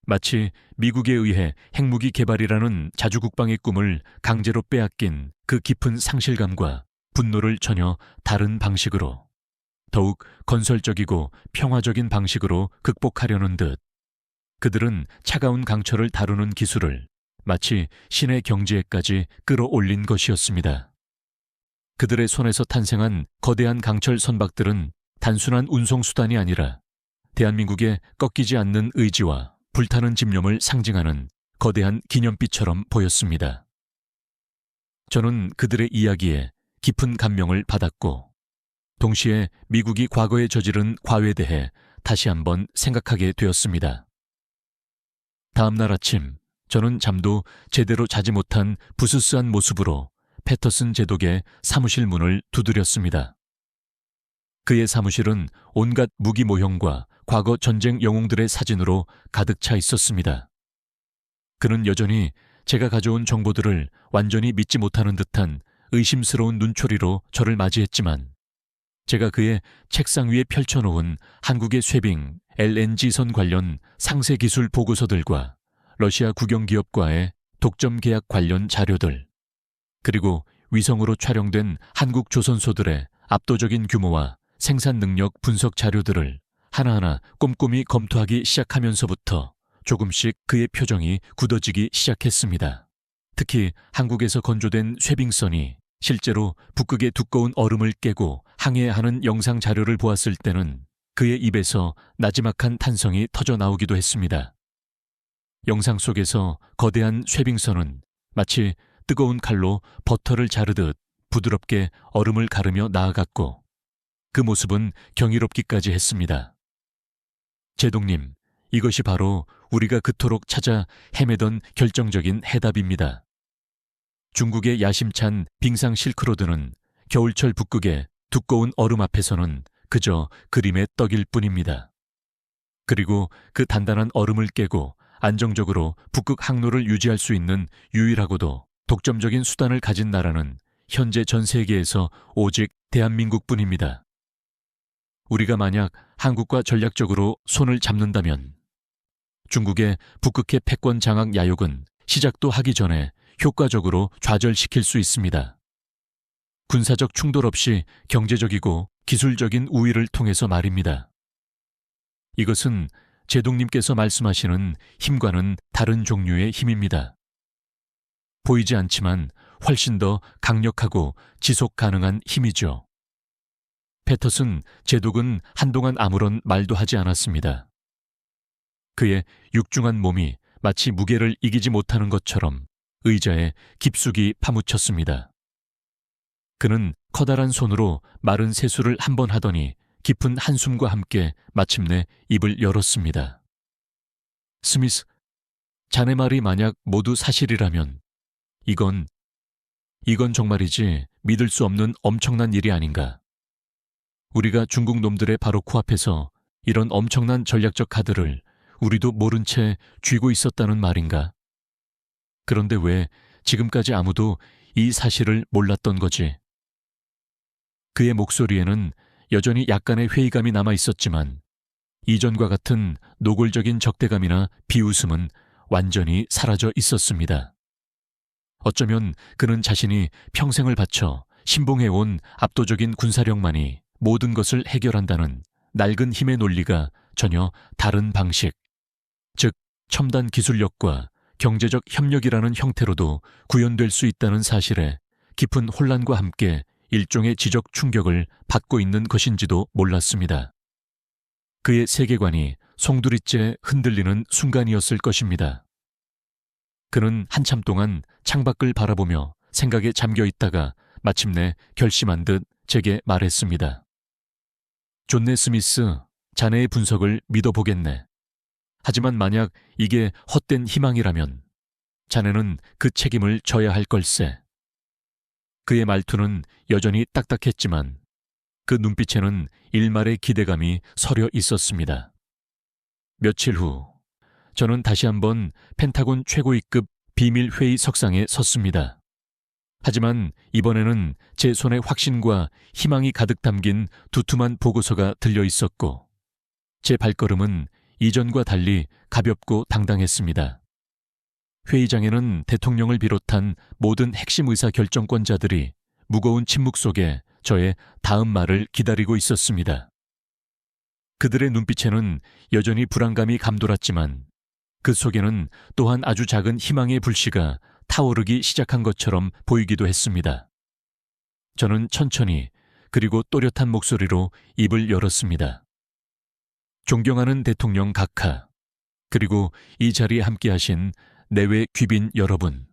마치 미국에 의해 핵무기 개발이라는 자주국방의 꿈을 강제로 빼앗긴 그 깊은 상실감과 분노를 전혀 다른 방식으로, 더욱 건설적이고 평화적인 방식으로 극복하려는 듯 그들은 차가운 강철을 다루는 기술을 마치 신의 경지에까지 끌어올린 것이었습니다. 그들의 손에서 탄생한 거대한 강철 선박들은 단순한 운송수단이 아니라 대한민국의 꺾이지 않는 의지와 불타는 집념을 상징하는 거대한 기념비처럼 보였습니다. 저는 그들의 이야기에 깊은 감명을 받았고, 동시에 미국이 과거에 저지른 과오에 대해 다시 한번 생각하게 되었습니다. 다음 날 아침, 저는 잠도 제대로 자지 못한 부스스한 모습으로 패터슨 제독의 사무실 문을 두드렸습니다. 그의 사무실은 온갖 무기 모형과 과거 전쟁 영웅들의 사진으로 가득 차 있었습니다. 그는 여전히 제가 가져온 정보들을 완전히 믿지 못하는 듯한 의심스러운 눈초리로 저를 맞이했지만, 제가 그의 책상 위에 펼쳐놓은 한국의 쇠빙, LNG선 관련 상세 기술 보고서들과 러시아 국영기업과의 독점 계약 관련 자료들, 그리고 위성으로 촬영된 한국 조선소들의 압도적인 규모와 생산 능력 분석 자료들을 하나하나 꼼꼼히 검토하기 시작하면서부터 조금씩 그의 표정이 굳어지기 시작했습니다. 특히 한국에서 건조된 쇠빙선이 실제로 북극의 두꺼운 얼음을 깨고 항해하는 영상 자료를 보았을 때는 그의 입에서 나지막한 탄성이 터져 나오기도 했습니다. 영상 속에서 거대한 쇠빙선은 마치 뜨거운 칼로 버터를 자르듯 부드럽게 얼음을 가르며 나아갔고, 그 모습은 경이롭기까지 했습니다. 제독님, 이것이 바로 우리가 그토록 찾아 헤매던 결정적인 해답입니다. 중국의 야심찬 빙상 실크로드는 겨울철 북극의 두꺼운 얼음 앞에서는 그저 그림의 떡일 뿐입니다. 그리고 그 단단한 얼음을 깨고 안정적으로 북극 항로를 유지할 수 있는 유일하고도 독점적인 수단을 가진 나라는 현재 전 세계에서 오직 대한민국뿐입니다. 우리가 만약 한국과 전략적으로 손을 잡는다면 중국의 북극해 패권 장악 야욕은 시작도 하기 전에 효과적으로 좌절시킬 수 있습니다. 군사적 충돌 없이 경제적이고 기술적인 우위를 통해서 말입니다. 이것은 제독님께서 말씀하시는 힘과는 다른 종류의 힘입니다. 보이지 않지만 훨씬 더 강력하고 지속 가능한 힘이죠. 패터슨 제독은 한동안 아무런 말도 하지 않았습니다. 그의 육중한 몸이 마치 무게를 이기지 못하는 것처럼 의자에 깊숙이 파묻혔습니다. 그는 커다란 손으로 마른 세수를 한 번 하더니 깊은 한숨과 함께 마침내 입을 열었습니다. 스미스, 자네 말이 만약 모두 사실이라면 이건 정말이지 믿을 수 없는 엄청난 일이 아닌가. 우리가 중국 놈들의 바로 코앞에서 이런 엄청난 전략적 카드를 우리도 모른 채 쥐고 있었다는 말인가? 그런데 왜 지금까지 아무도 이 사실을 몰랐던 거지? 그의 목소리에는 여전히 약간의 회의감이 남아 있었지만 이전과 같은 노골적인 적대감이나 비웃음은 완전히 사라져 있었습니다. 어쩌면 그는 자신이 평생을 바쳐 신봉해온 압도적인 군사력만이 모든 것을 해결한다는 낡은 힘의 논리가 전혀 다른 방식, 즉 첨단 기술력과 경제적 협력이라는 형태로도 구현될 수 있다는 사실에 깊은 혼란과 함께 일종의 지적 충격을 받고 있는 것인지도 몰랐습니다. 그의 세계관이 송두리째 흔들리는 순간이었을 것입니다. 그는 한참 동안 창밖을 바라보며 생각에 잠겨 있다가 마침내 결심한 듯 제게 말했습니다. 존네 스미스, 자네의 분석을 믿어보겠네. 하지만 만약 이게 헛된 희망이라면 자네는 그 책임을 져야 할 걸세. 그의 말투는 여전히 딱딱했지만 그 눈빛에는 일말의 기대감이 서려 있었습니다. 며칠 후 저는 다시 한번 펜타곤 최고위급 비밀회의 석상에 섰습니다. 하지만 이번에는 제 손에 확신과 희망이 가득 담긴 두툼한 보고서가 들려 있었고, 제 발걸음은 이전과 달리 가볍고 당당했습니다. 회의장에는 대통령을 비롯한 모든 핵심 의사 결정권자들이 무거운 침묵 속에 저의 다음 말을 기다리고 있었습니다. 그들의 눈빛에는 여전히 불안감이 감돌았지만 그 속에는 또한 아주 작은 희망의 불씨가 타오르기 시작한 것처럼 보이기도 했습니다. 저는 천천히 그리고 또렷한 목소리로 입을 열었습니다. 존경하는 대통령 각하, 그리고 이 자리에 함께하신 내외 귀빈 여러분.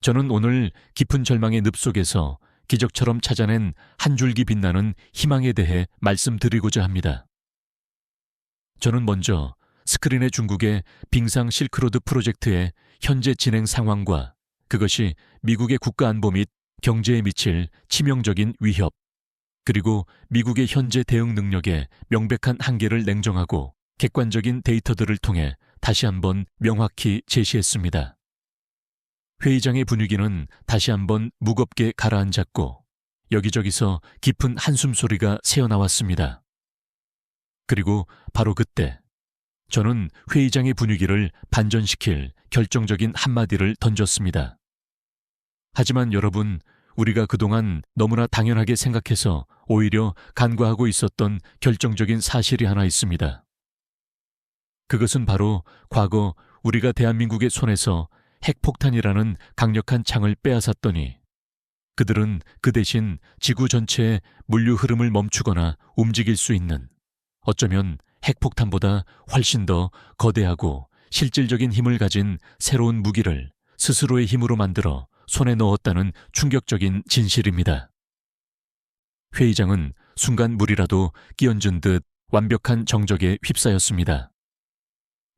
저는 오늘 깊은 절망의 늪 속에서 기적처럼 찾아낸 한 줄기 빛나는 희망에 대해 말씀드리고자 합니다. 저는 먼저 스크린의 중국의 빙상 실크로드 프로젝트의 현재 진행 상황과 그것이 미국의 국가안보 및 경제에 미칠 치명적인 위협, 그리고 미국의 현재 대응 능력의 명백한 한계를 냉정하고 객관적인 데이터들을 통해 다시 한번 명확히 제시했습니다. 회의장의 분위기는 다시 한번 무겁게 가라앉았고 여기저기서 깊은 한숨 소리가 새어나왔습니다. 그리고 바로 그때 저는 회의장의 분위기를 반전시킬 결정적인 한마디를 던졌습니다. 하지만 여러분, 우리가 그동안 너무나 당연하게 생각해서 오히려 간과하고 있었던 결정적인 사실이 하나 있습니다. 그것은 바로 과거 우리가 대한민국의 손에서 핵폭탄이라는 강력한 창을 빼앗았더니 그들은 그 대신 지구 전체의 물류 흐름을 멈추거나 움직일 수 있는, 어쩌면 핵폭탄보다 훨씬 더 거대하고 실질적인 힘을 가진 새로운 무기를 스스로의 힘으로 만들어 손에 넣었다는 충격적인 진실입니다. 회의장은 순간 물이라도 끼얹은 듯 완벽한 정적에 휩싸였습니다.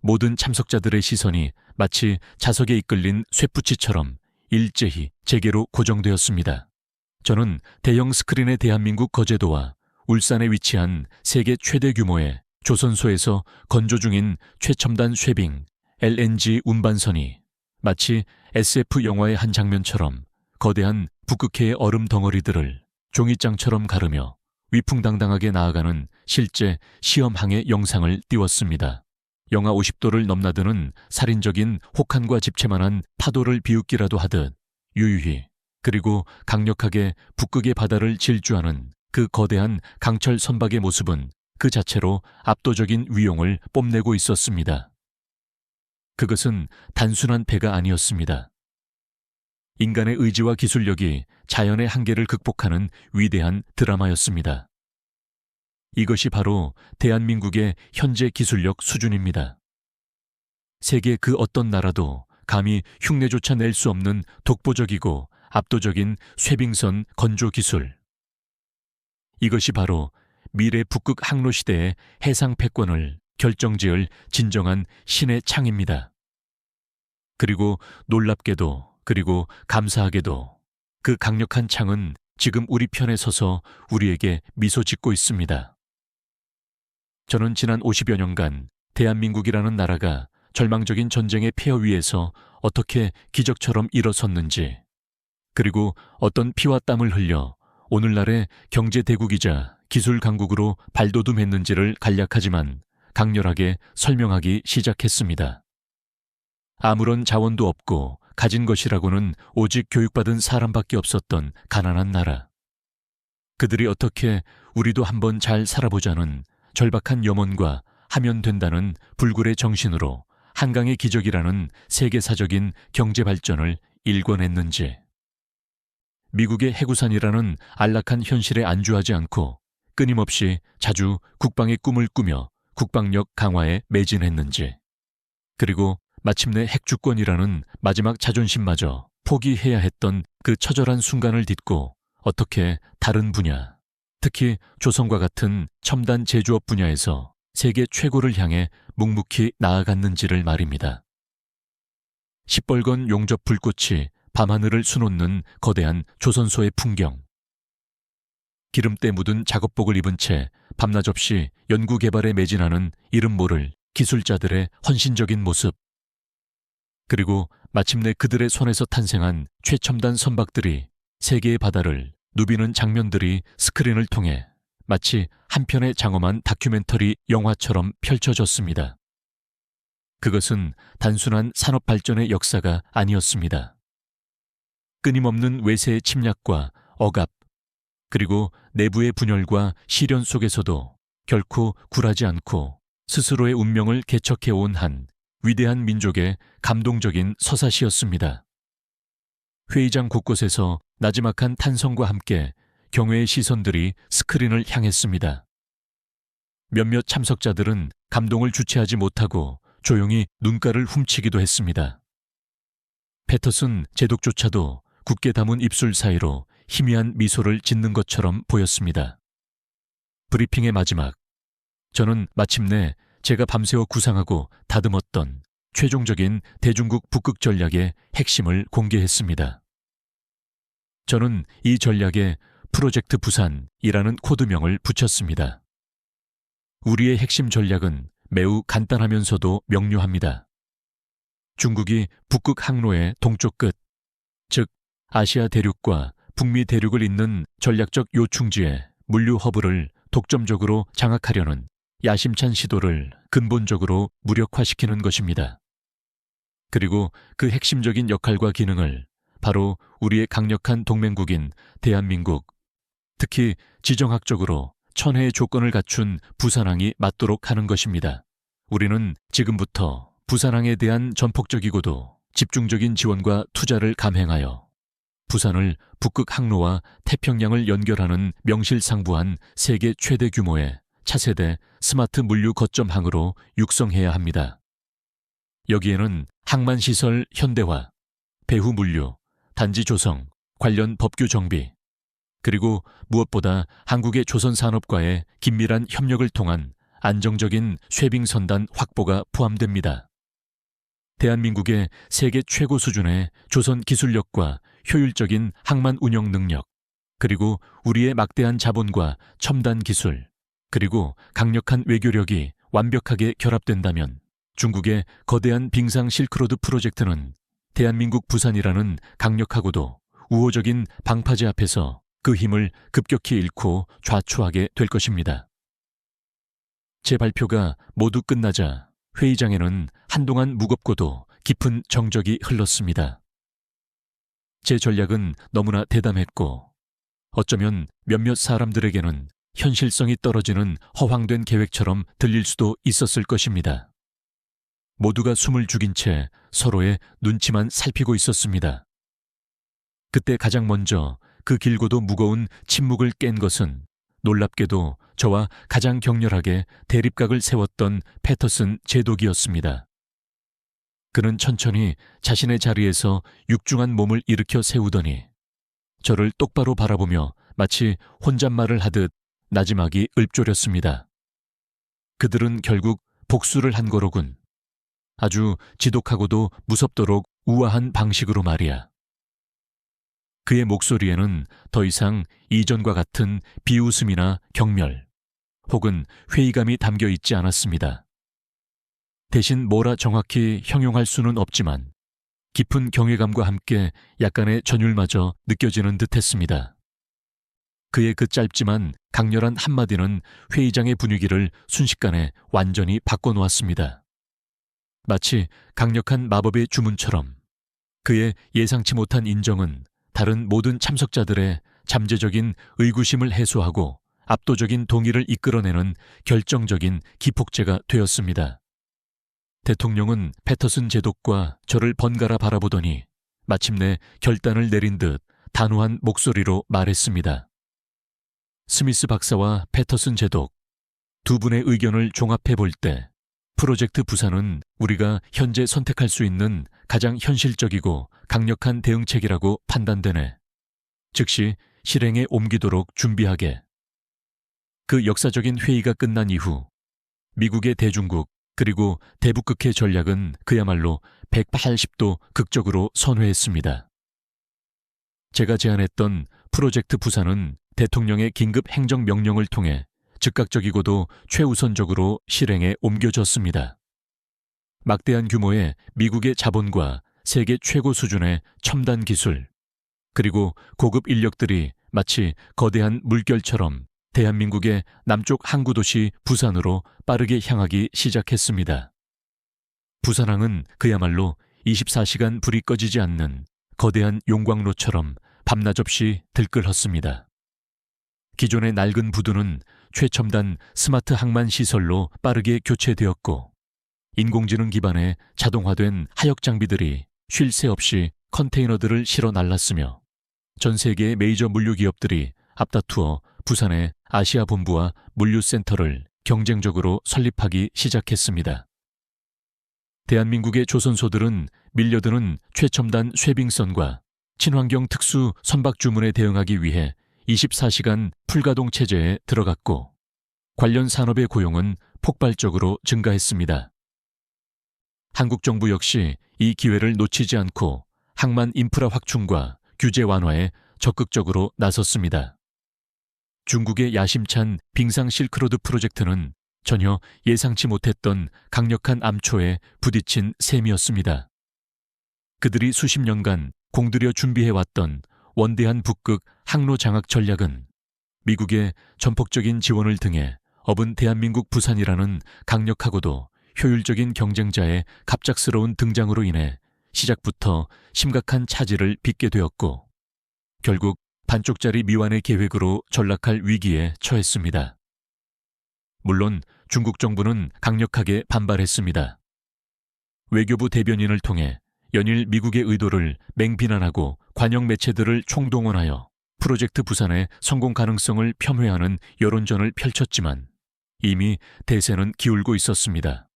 모든 참석자들의 시선이 마치 자석에 이끌린 쇠붙이처럼 일제히 제게로 고정되었습니다. 저는 대형 스크린의 대한민국 거제도와 울산에 위치한 세계 최대 규모의 조선소에서 건조 중인 최첨단 쇠빙 LNG 운반선이 마치 SF 영화의 한 장면처럼 거대한 북극해의 얼음 덩어리들을 종이장처럼 가르며 위풍당당하게 나아가는 실제 시험항의 영상을 띄웠습니다. 영하 50도를 넘나드는 살인적인 혹한과 집채만한 파도를 비웃기라도 하듯 유유히 그리고 강력하게 북극의 바다를 질주하는 그 거대한 강철 선박의 모습은 그 자체로 압도적인 위용을 뽐내고 있었습니다. 그것은 단순한 배가 아니었습니다. 인간의 의지와 기술력이 자연의 한계를 극복하는 위대한 드라마였습니다. 이것이 바로 대한민국의 현재 기술력 수준입니다. 세계 그 어떤 나라도 감히 흉내조차 낼 수 없는 독보적이고 압도적인 쇠빙선 건조 기술. 이것이 바로 미래 북극 항로 시대의 해상 패권을 결정지을 진정한 신의 창입니다. 그리고 놀랍게도 그리고 감사하게도 그 강력한 창은 지금 우리 편에 서서 우리에게 미소 짓고 있습니다. 저는 지난 50여 년간 대한민국이라는 나라가 절망적인 전쟁의 폐허 위에서 어떻게 기적처럼 일어섰는지, 그리고 어떤 피와 땀을 흘려 오늘날의 경제 대국이자 기술 강국으로 발돋움했는지를 간략하지만 강렬하게 설명하기 시작했습니다. 아무런 자원도 없고 가진 것이라고는 오직 교육받은 사람밖에 없었던 가난한 나라. 그들이 어떻게 우리도 한번 잘 살아보자는 절박한 염원과 하면 된다는 불굴의 정신으로 한강의 기적이라는 세계사적인 경제 발전을 일궈냈는지, 미국의 해구산이라는 안락한 현실에 안주하지 않고 끊임없이 자주 국방의 꿈을 꾸며 국방력 강화에 매진했는지, 그리고 마침내 핵주권이라는 마지막 자존심마저 포기해야 했던 그 처절한 순간을 딛고 어떻게 다른 분야, 특히 조선과 같은 첨단 제조업 분야에서 세계 최고를 향해 묵묵히 나아갔는지를 말입니다. 시뻘건 용접 불꽃이 밤하늘을 수놓는 거대한 조선소의 풍경. 기름때 묻은 작업복을 입은 채 밤낮 없이 연구개발에 매진하는 이름 모를 기술자들의 헌신적인 모습, 그리고 마침내 그들의 손에서 탄생한 최첨단 선박들이 세계의 바다를 누비는 장면들이 스크린을 통해 마치 한 편의 장엄한 다큐멘터리 영화처럼 펼쳐졌습니다. 그것은 단순한 산업 발전의 역사가 아니었습니다. 끊임없는 외세의 침략과 억압, 그리고 내부의 분열과 시련 속에서도 결코 굴하지 않고 스스로의 운명을 개척해온 한 위대한 민족의 감동적인 서사시였습니다. 회의장 곳곳에서 나지막한 탄성과 함께 경외의 시선들이 스크린을 향했습니다. 몇몇 참석자들은 감동을 주체하지 못하고 조용히 눈가를 훔치기도 했습니다. 패터슨 제독조차도 굳게 담은 입술 사이로 희미한 미소를 짓는 것처럼 보였습니다. 브리핑의 마지막, 저는 마침내 제가 밤새워 구상하고 다듬었던 최종적인 대중국 북극 전략의 핵심을 공개했습니다. 저는 이 전략에 프로젝트 부산이라는 코드명을 붙였습니다. 우리의 핵심 전략은 매우 간단하면서도 명료합니다. 중국이 북극 항로의 동쪽 끝, 즉 아시아 대륙과 북미 대륙을 잇는 전략적 요충지의 물류 허브를 독점적으로 장악하려는 야심찬 시도를 근본적으로 무력화시키는 것입니다. 그리고 그 핵심적인 역할과 기능을 바로 우리의 강력한 동맹국인 대한민국, 특히 지정학적으로 천혜의 조건을 갖춘 부산항이 맡도록 하는 것입니다. 우리는 지금부터 부산항에 대한 전폭적이고도 집중적인 지원과 투자를 감행하여 부산을 북극 항로와 태평양을 연결하는 명실상부한 세계 최대 규모의 차세대 스마트 물류 거점항으로 육성해야 합니다. 여기에는 항만시설 현대화, 배후 물류, 단지 조성, 관련 법규 정비, 그리고 무엇보다 한국의 조선산업과의 긴밀한 협력을 통한 안정적인 쇄빙 선단 확보가 포함됩니다. 대한민국의 세계 최고 수준의 조선 기술력과 효율적인 항만 운영 능력, 그리고 우리의 막대한 자본과 첨단 기술, 그리고 강력한 외교력이 완벽하게 결합된다면 중국의 거대한 빙상 실크로드 프로젝트는 대한민국 부산이라는 강력하고도 우호적인 방파제 앞에서 그 힘을 급격히 잃고 좌초하게 될 것입니다. 제 발표가 모두 끝나자 회의장에는 한동안 무겁고도 깊은 정적이 흘렀습니다. 제 전략은 너무나 대담했고 어쩌면 몇몇 사람들에게는 현실성이 떨어지는 허황된 계획처럼 들릴 수도 있었을 것입니다. 모두가 숨을 죽인 채 서로의 눈치만 살피고 있었습니다. 그때 가장 먼저 그 길고도 무거운 침묵을 깬 것은 놀랍게도 저와 가장 격렬하게 대립각을 세웠던 패터슨 제독이었습니다. 그는 천천히 자신의 자리에서 육중한 몸을 일으켜 세우더니 저를 똑바로 바라보며 마치 혼잣말을 하듯 나지막이 읊조렸습니다. 그들은 결국 복수를 한 거로군. 아주 지독하고도 무섭도록 우아한 방식으로 말이야. 그의 목소리에는 더 이상 이전과 같은 비웃음이나 경멸 혹은 회의감이 담겨 있지 않았습니다. 대신 뭐라 정확히 형용할 수는 없지만 깊은 경외감과 함께 약간의 전율마저 느껴지는 듯했습니다. 그의 그 짧지만 강렬한 한마디는 회의장의 분위기를 순식간에 완전히 바꿔놓았습니다. 마치 강력한 마법의 주문처럼 그의 예상치 못한 인정은 다른 모든 참석자들의 잠재적인 의구심을 해소하고 압도적인 동의를 이끌어내는 결정적인 기폭제가 되었습니다. 대통령은 패터슨 제독과 저를 번갈아 바라보더니 마침내 결단을 내린 듯 단호한 목소리로 말했습니다. 스미스 박사와 패터슨 제독, 두 분의 의견을 종합해 볼 때 프로젝트 부산은 우리가 현재 선택할 수 있는 가장 현실적이고 강력한 대응책이라고 판단되네. 즉시 실행에 옮기도록 준비하게. 그 역사적인 회의가 끝난 이후 미국의 대중국 그리고 대북극해 전략은 그야말로 180도 극적으로 선회했습니다. 제가 제안했던 프로젝트 부산은 대통령의 긴급 행정명령을 통해 즉각적이고도 최우선적으로 실행에 옮겨졌습니다. 막대한 규모의 미국의 자본과 세계 최고 수준의 첨단 기술, 그리고 고급 인력들이 마치 거대한 물결처럼 대한민국의 남쪽 항구도시 부산으로 빠르게 향하기 시작했습니다. 부산항은 그야말로 24시간 불이 꺼지지 않는 거대한 용광로처럼 밤낮 없이 들끓었습니다. 기존의 낡은 부두는 최첨단 스마트 항만 시설로 빠르게 교체되었고, 인공지능 기반의 자동화된 하역 장비들이 쉴 새 없이 컨테이너들을 실어 날랐으며, 전 세계의 메이저 물류 기업들이 앞다투어 부산의 아시아 본부와 물류센터를 경쟁적으로 설립하기 시작했습니다. 대한민국의 조선소들은 밀려드는 최첨단 쇄빙선과 친환경 특수 선박 주문에 대응하기 위해 24시간 풀가동 체제에 들어갔고, 관련 산업의 고용은 폭발적으로 증가했습니다. 한국 정부 역시 이 기회를 놓치지 않고 항만 인프라 확충과 규제 완화에 적극적으로 나섰습니다. 중국의 야심찬 빙상 실크로드 프로젝트는 전혀 예상치 못했던 강력한 암초에 부딪힌 셈이었습니다. 그들이 수십 년간 공들여 준비해왔던 원대한 북극 항로 장악 전략은 미국의 전폭적인 지원을 등에 업은 대한민국 부산이라는 강력하고도 효율적인 경쟁자의 갑작스러운 등장으로 인해 시작부터 심각한 차질을 빚게 되었고, 결국 반쪽짜리 미완의 계획으로 전락할 위기에 처했습니다. 물론 중국 정부는 강력하게 반발했습니다. 외교부 대변인을 통해 연일 미국의 의도를 맹비난하고 관영 매체들을 총동원하여 프로젝트 부산의 성공 가능성을 폄훼하는 여론전을 펼쳤지만 이미 대세는 기울고 있었습니다.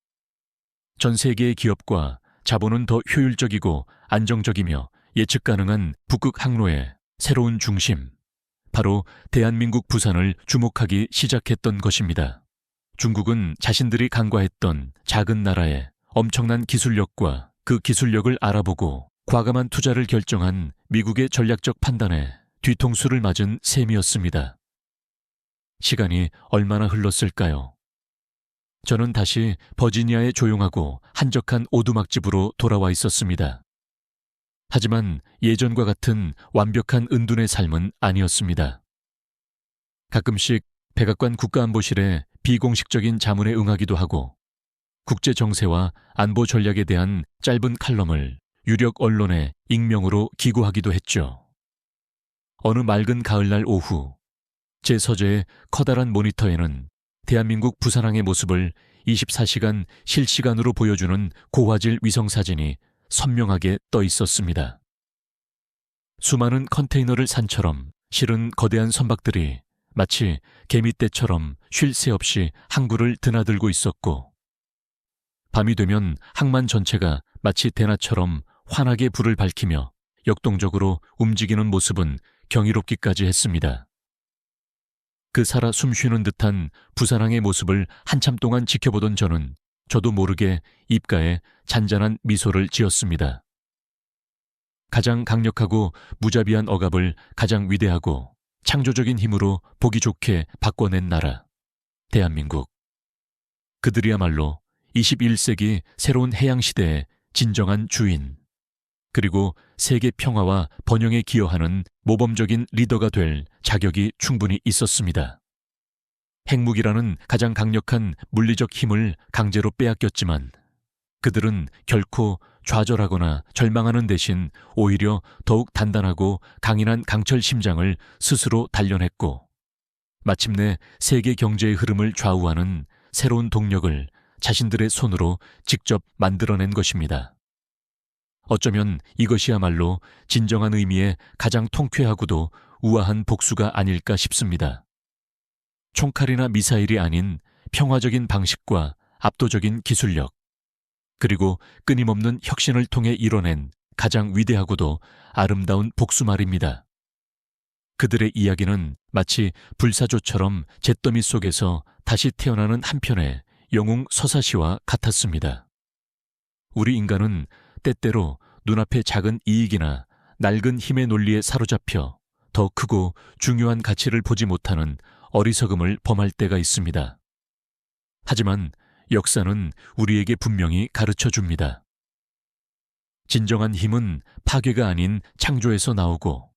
전 세계의 기업과 자본은 더 효율적이고 안정적이며 예측 가능한 북극 항로의 새로운 중심, 바로 대한민국 부산을 주목하기 시작했던 것입니다. 중국은 자신들이 간과했던 작은 나라의 엄청난 기술력과 그 기술력을 알아보고 과감한 투자를 결정한 미국의 전략적 판단에 뒤통수를 맞은 셈이었습니다. 시간이 얼마나 흘렀을까요? 저는 다시 버지니아의 조용하고 한적한 오두막집으로 돌아와 있었습니다. 하지만 예전과 같은 완벽한 은둔의 삶은 아니었습니다. 가끔씩 백악관 국가안보실에 비공식적인 자문에 응하기도 하고, 국제 정세와 안보 전략에 대한 짧은 칼럼을 유력 언론에 익명으로 기고하기도 했죠. 어느 맑은 가을날 오후, 제 서재의 커다란 모니터에는 대한민국 부산항의 모습을 24시간 실시간으로 보여주는 고화질 위성사진이 선명하게 떠 있었습니다. 수많은 컨테이너를 산처럼 실은 거대한 선박들이 마치 개미떼처럼 쉴 새 없이 항구를 드나들고 있었고, 밤이 되면 항만 전체가 마치 대낮처럼 환하게 불을 밝히며 역동적으로 움직이는 모습은 경이롭기까지 했습니다. 그 살아 숨쉬는 듯한 부산항의 모습을 한참 동안 지켜보던 저는 저도 모르게 입가에 잔잔한 미소를 지었습니다. 가장 강력하고 무자비한 억압을 가장 위대하고 창조적인 힘으로 보기 좋게 바꿔낸 나라, 대한민국. 그들이야말로 21세기 새로운 해양시대의 진정한 주인, 그리고 세계 평화와 번영에 기여하는 모범적인 리더가 될 자격이 충분히 있었습니다. 핵무기라는 가장 강력한 물리적 힘을 강제로 빼앗겼지만 그들은 결코 좌절하거나 절망하는 대신 오히려 더욱 단단하고 강인한 강철 심장을 스스로 단련했고, 마침내 세계 경제의 흐름을 좌우하는 새로운 동력을 자신들의 손으로 직접 만들어낸 것입니다. 어쩌면 이것이야말로 진정한 의미의 가장 통쾌하고도 우아한 복수가 아닐까 싶습니다. 총칼이나 미사일이 아닌 평화적인 방식과 압도적인 기술력, 그리고 끊임없는 혁신을 통해 이뤄낸 가장 위대하고도 아름다운 복수 말입니다. 그들의 이야기는 마치 불사조처럼 잿더미 속에서 다시 태어나는 한편의 영웅 서사시와 같았습니다. 우리 인간은 때때로 눈앞의 작은 이익이나 낡은 힘의 논리에 사로잡혀 더 크고 중요한 가치를 보지 못하는 어리석음을 범할 때가 있습니다. 하지만 역사는 우리에게 분명히 가르쳐 줍니다. 진정한 힘은 파괴가 아닌 창조에서 나오고,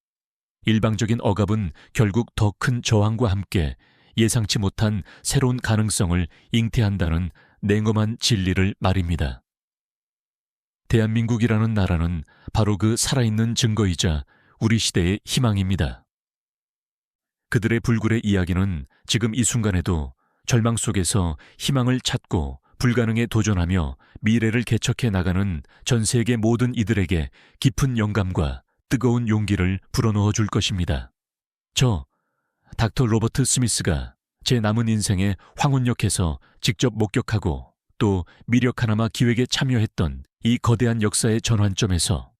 일방적인 억압은 결국 더 큰 저항과 함께 예상치 못한 새로운 가능성을 잉태한다는 냉엄한 진리를 말입니다. 대한민국이라는 나라는 바로 그 살아있는 증거이자 우리 시대의 희망입니다. 그들의 불굴의 이야기는 지금 이 순간에도 절망 속에서 희망을 찾고 불가능에 도전하며 미래를 개척해 나가는 전 세계 모든 이들에게 깊은 영감과 뜨거운 용기를 불어넣어 줄 것입니다. 저 닥터 로버트 스미스가 제 남은 인생의 황혼역에서 직접 목격하고 또 미력 하나마 기획에 참여했던 이 거대한 역사의 전환점에서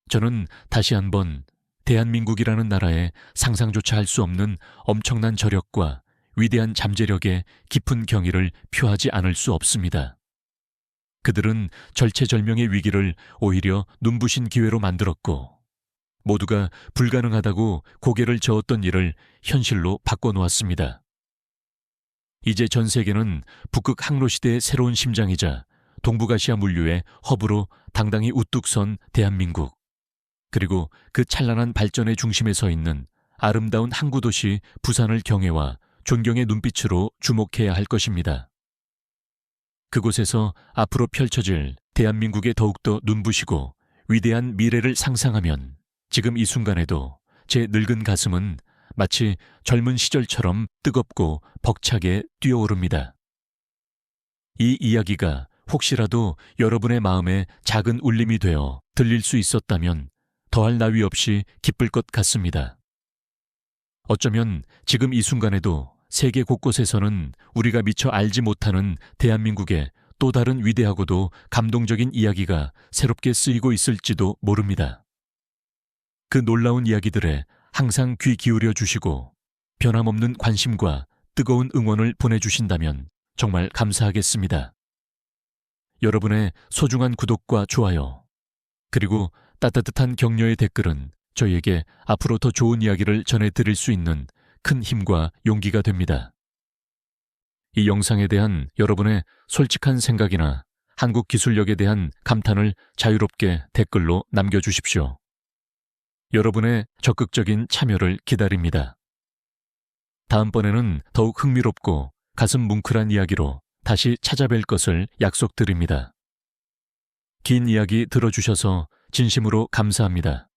저는 다시 한번 대한민국이라는 나라의 상상조차 할 수 없는 엄청난 저력과 위대한 잠재력에 깊은 경의를 표하지 않을 수 없습니다. 그들은 절체절명의 위기를 오히려 눈부신 기회로 만들었고, 모두가 불가능하다고 고개를 저었던 일을 현실로 바꿔놓았습니다. 이제 전 세계는 북극 항로시대의 새로운 심장이자 동북아시아 물류의 허브로 당당히 우뚝 선 대한민국, 그리고 그 찬란한 발전의 중심에 서 있는 아름다운 항구도시 부산을 경애와 존경의 눈빛으로 주목해야 할 것입니다. 그곳에서 앞으로 펼쳐질 대한민국에 더욱더 눈부시고 위대한 미래를 상상하면 지금 이 순간에도 제 늙은 가슴은 마치 젊은 시절처럼 뜨겁고 벅차게 뛰어오릅니다. 이 이야기가 혹시라도 여러분의 마음에 작은 울림이 되어 들릴 수 있었다면 더할 나위 없이 기쁠 것 같습니다. 어쩌면 지금 이 순간에도 세계 곳곳에서는 우리가 미처 알지 못하는 대한민국의 또 다른 위대하고도 감동적인 이야기가 새롭게 쓰이고 있을지도 모릅니다. 그 놀라운 이야기들에 항상 귀 기울여 주시고 변함없는 관심과 뜨거운 응원을 보내주신다면 정말 감사하겠습니다. 여러분의 소중한 구독과 좋아요, 그리고 따뜻한 격려의 댓글은 저희에게 앞으로 더 좋은 이야기를 전해드릴 수 있는 큰 힘과 용기가 됩니다. 이 영상에 대한 여러분의 솔직한 생각이나 한국 기술력에 대한 감탄을 자유롭게 댓글로 남겨주십시오. 여러분의 적극적인 참여를 기다립니다. 다음번에는 더욱 흥미롭고 가슴 뭉클한 이야기로 다시 찾아뵐 것을 약속드립니다. 긴 이야기 들어주셔서 진심으로 감사합니다.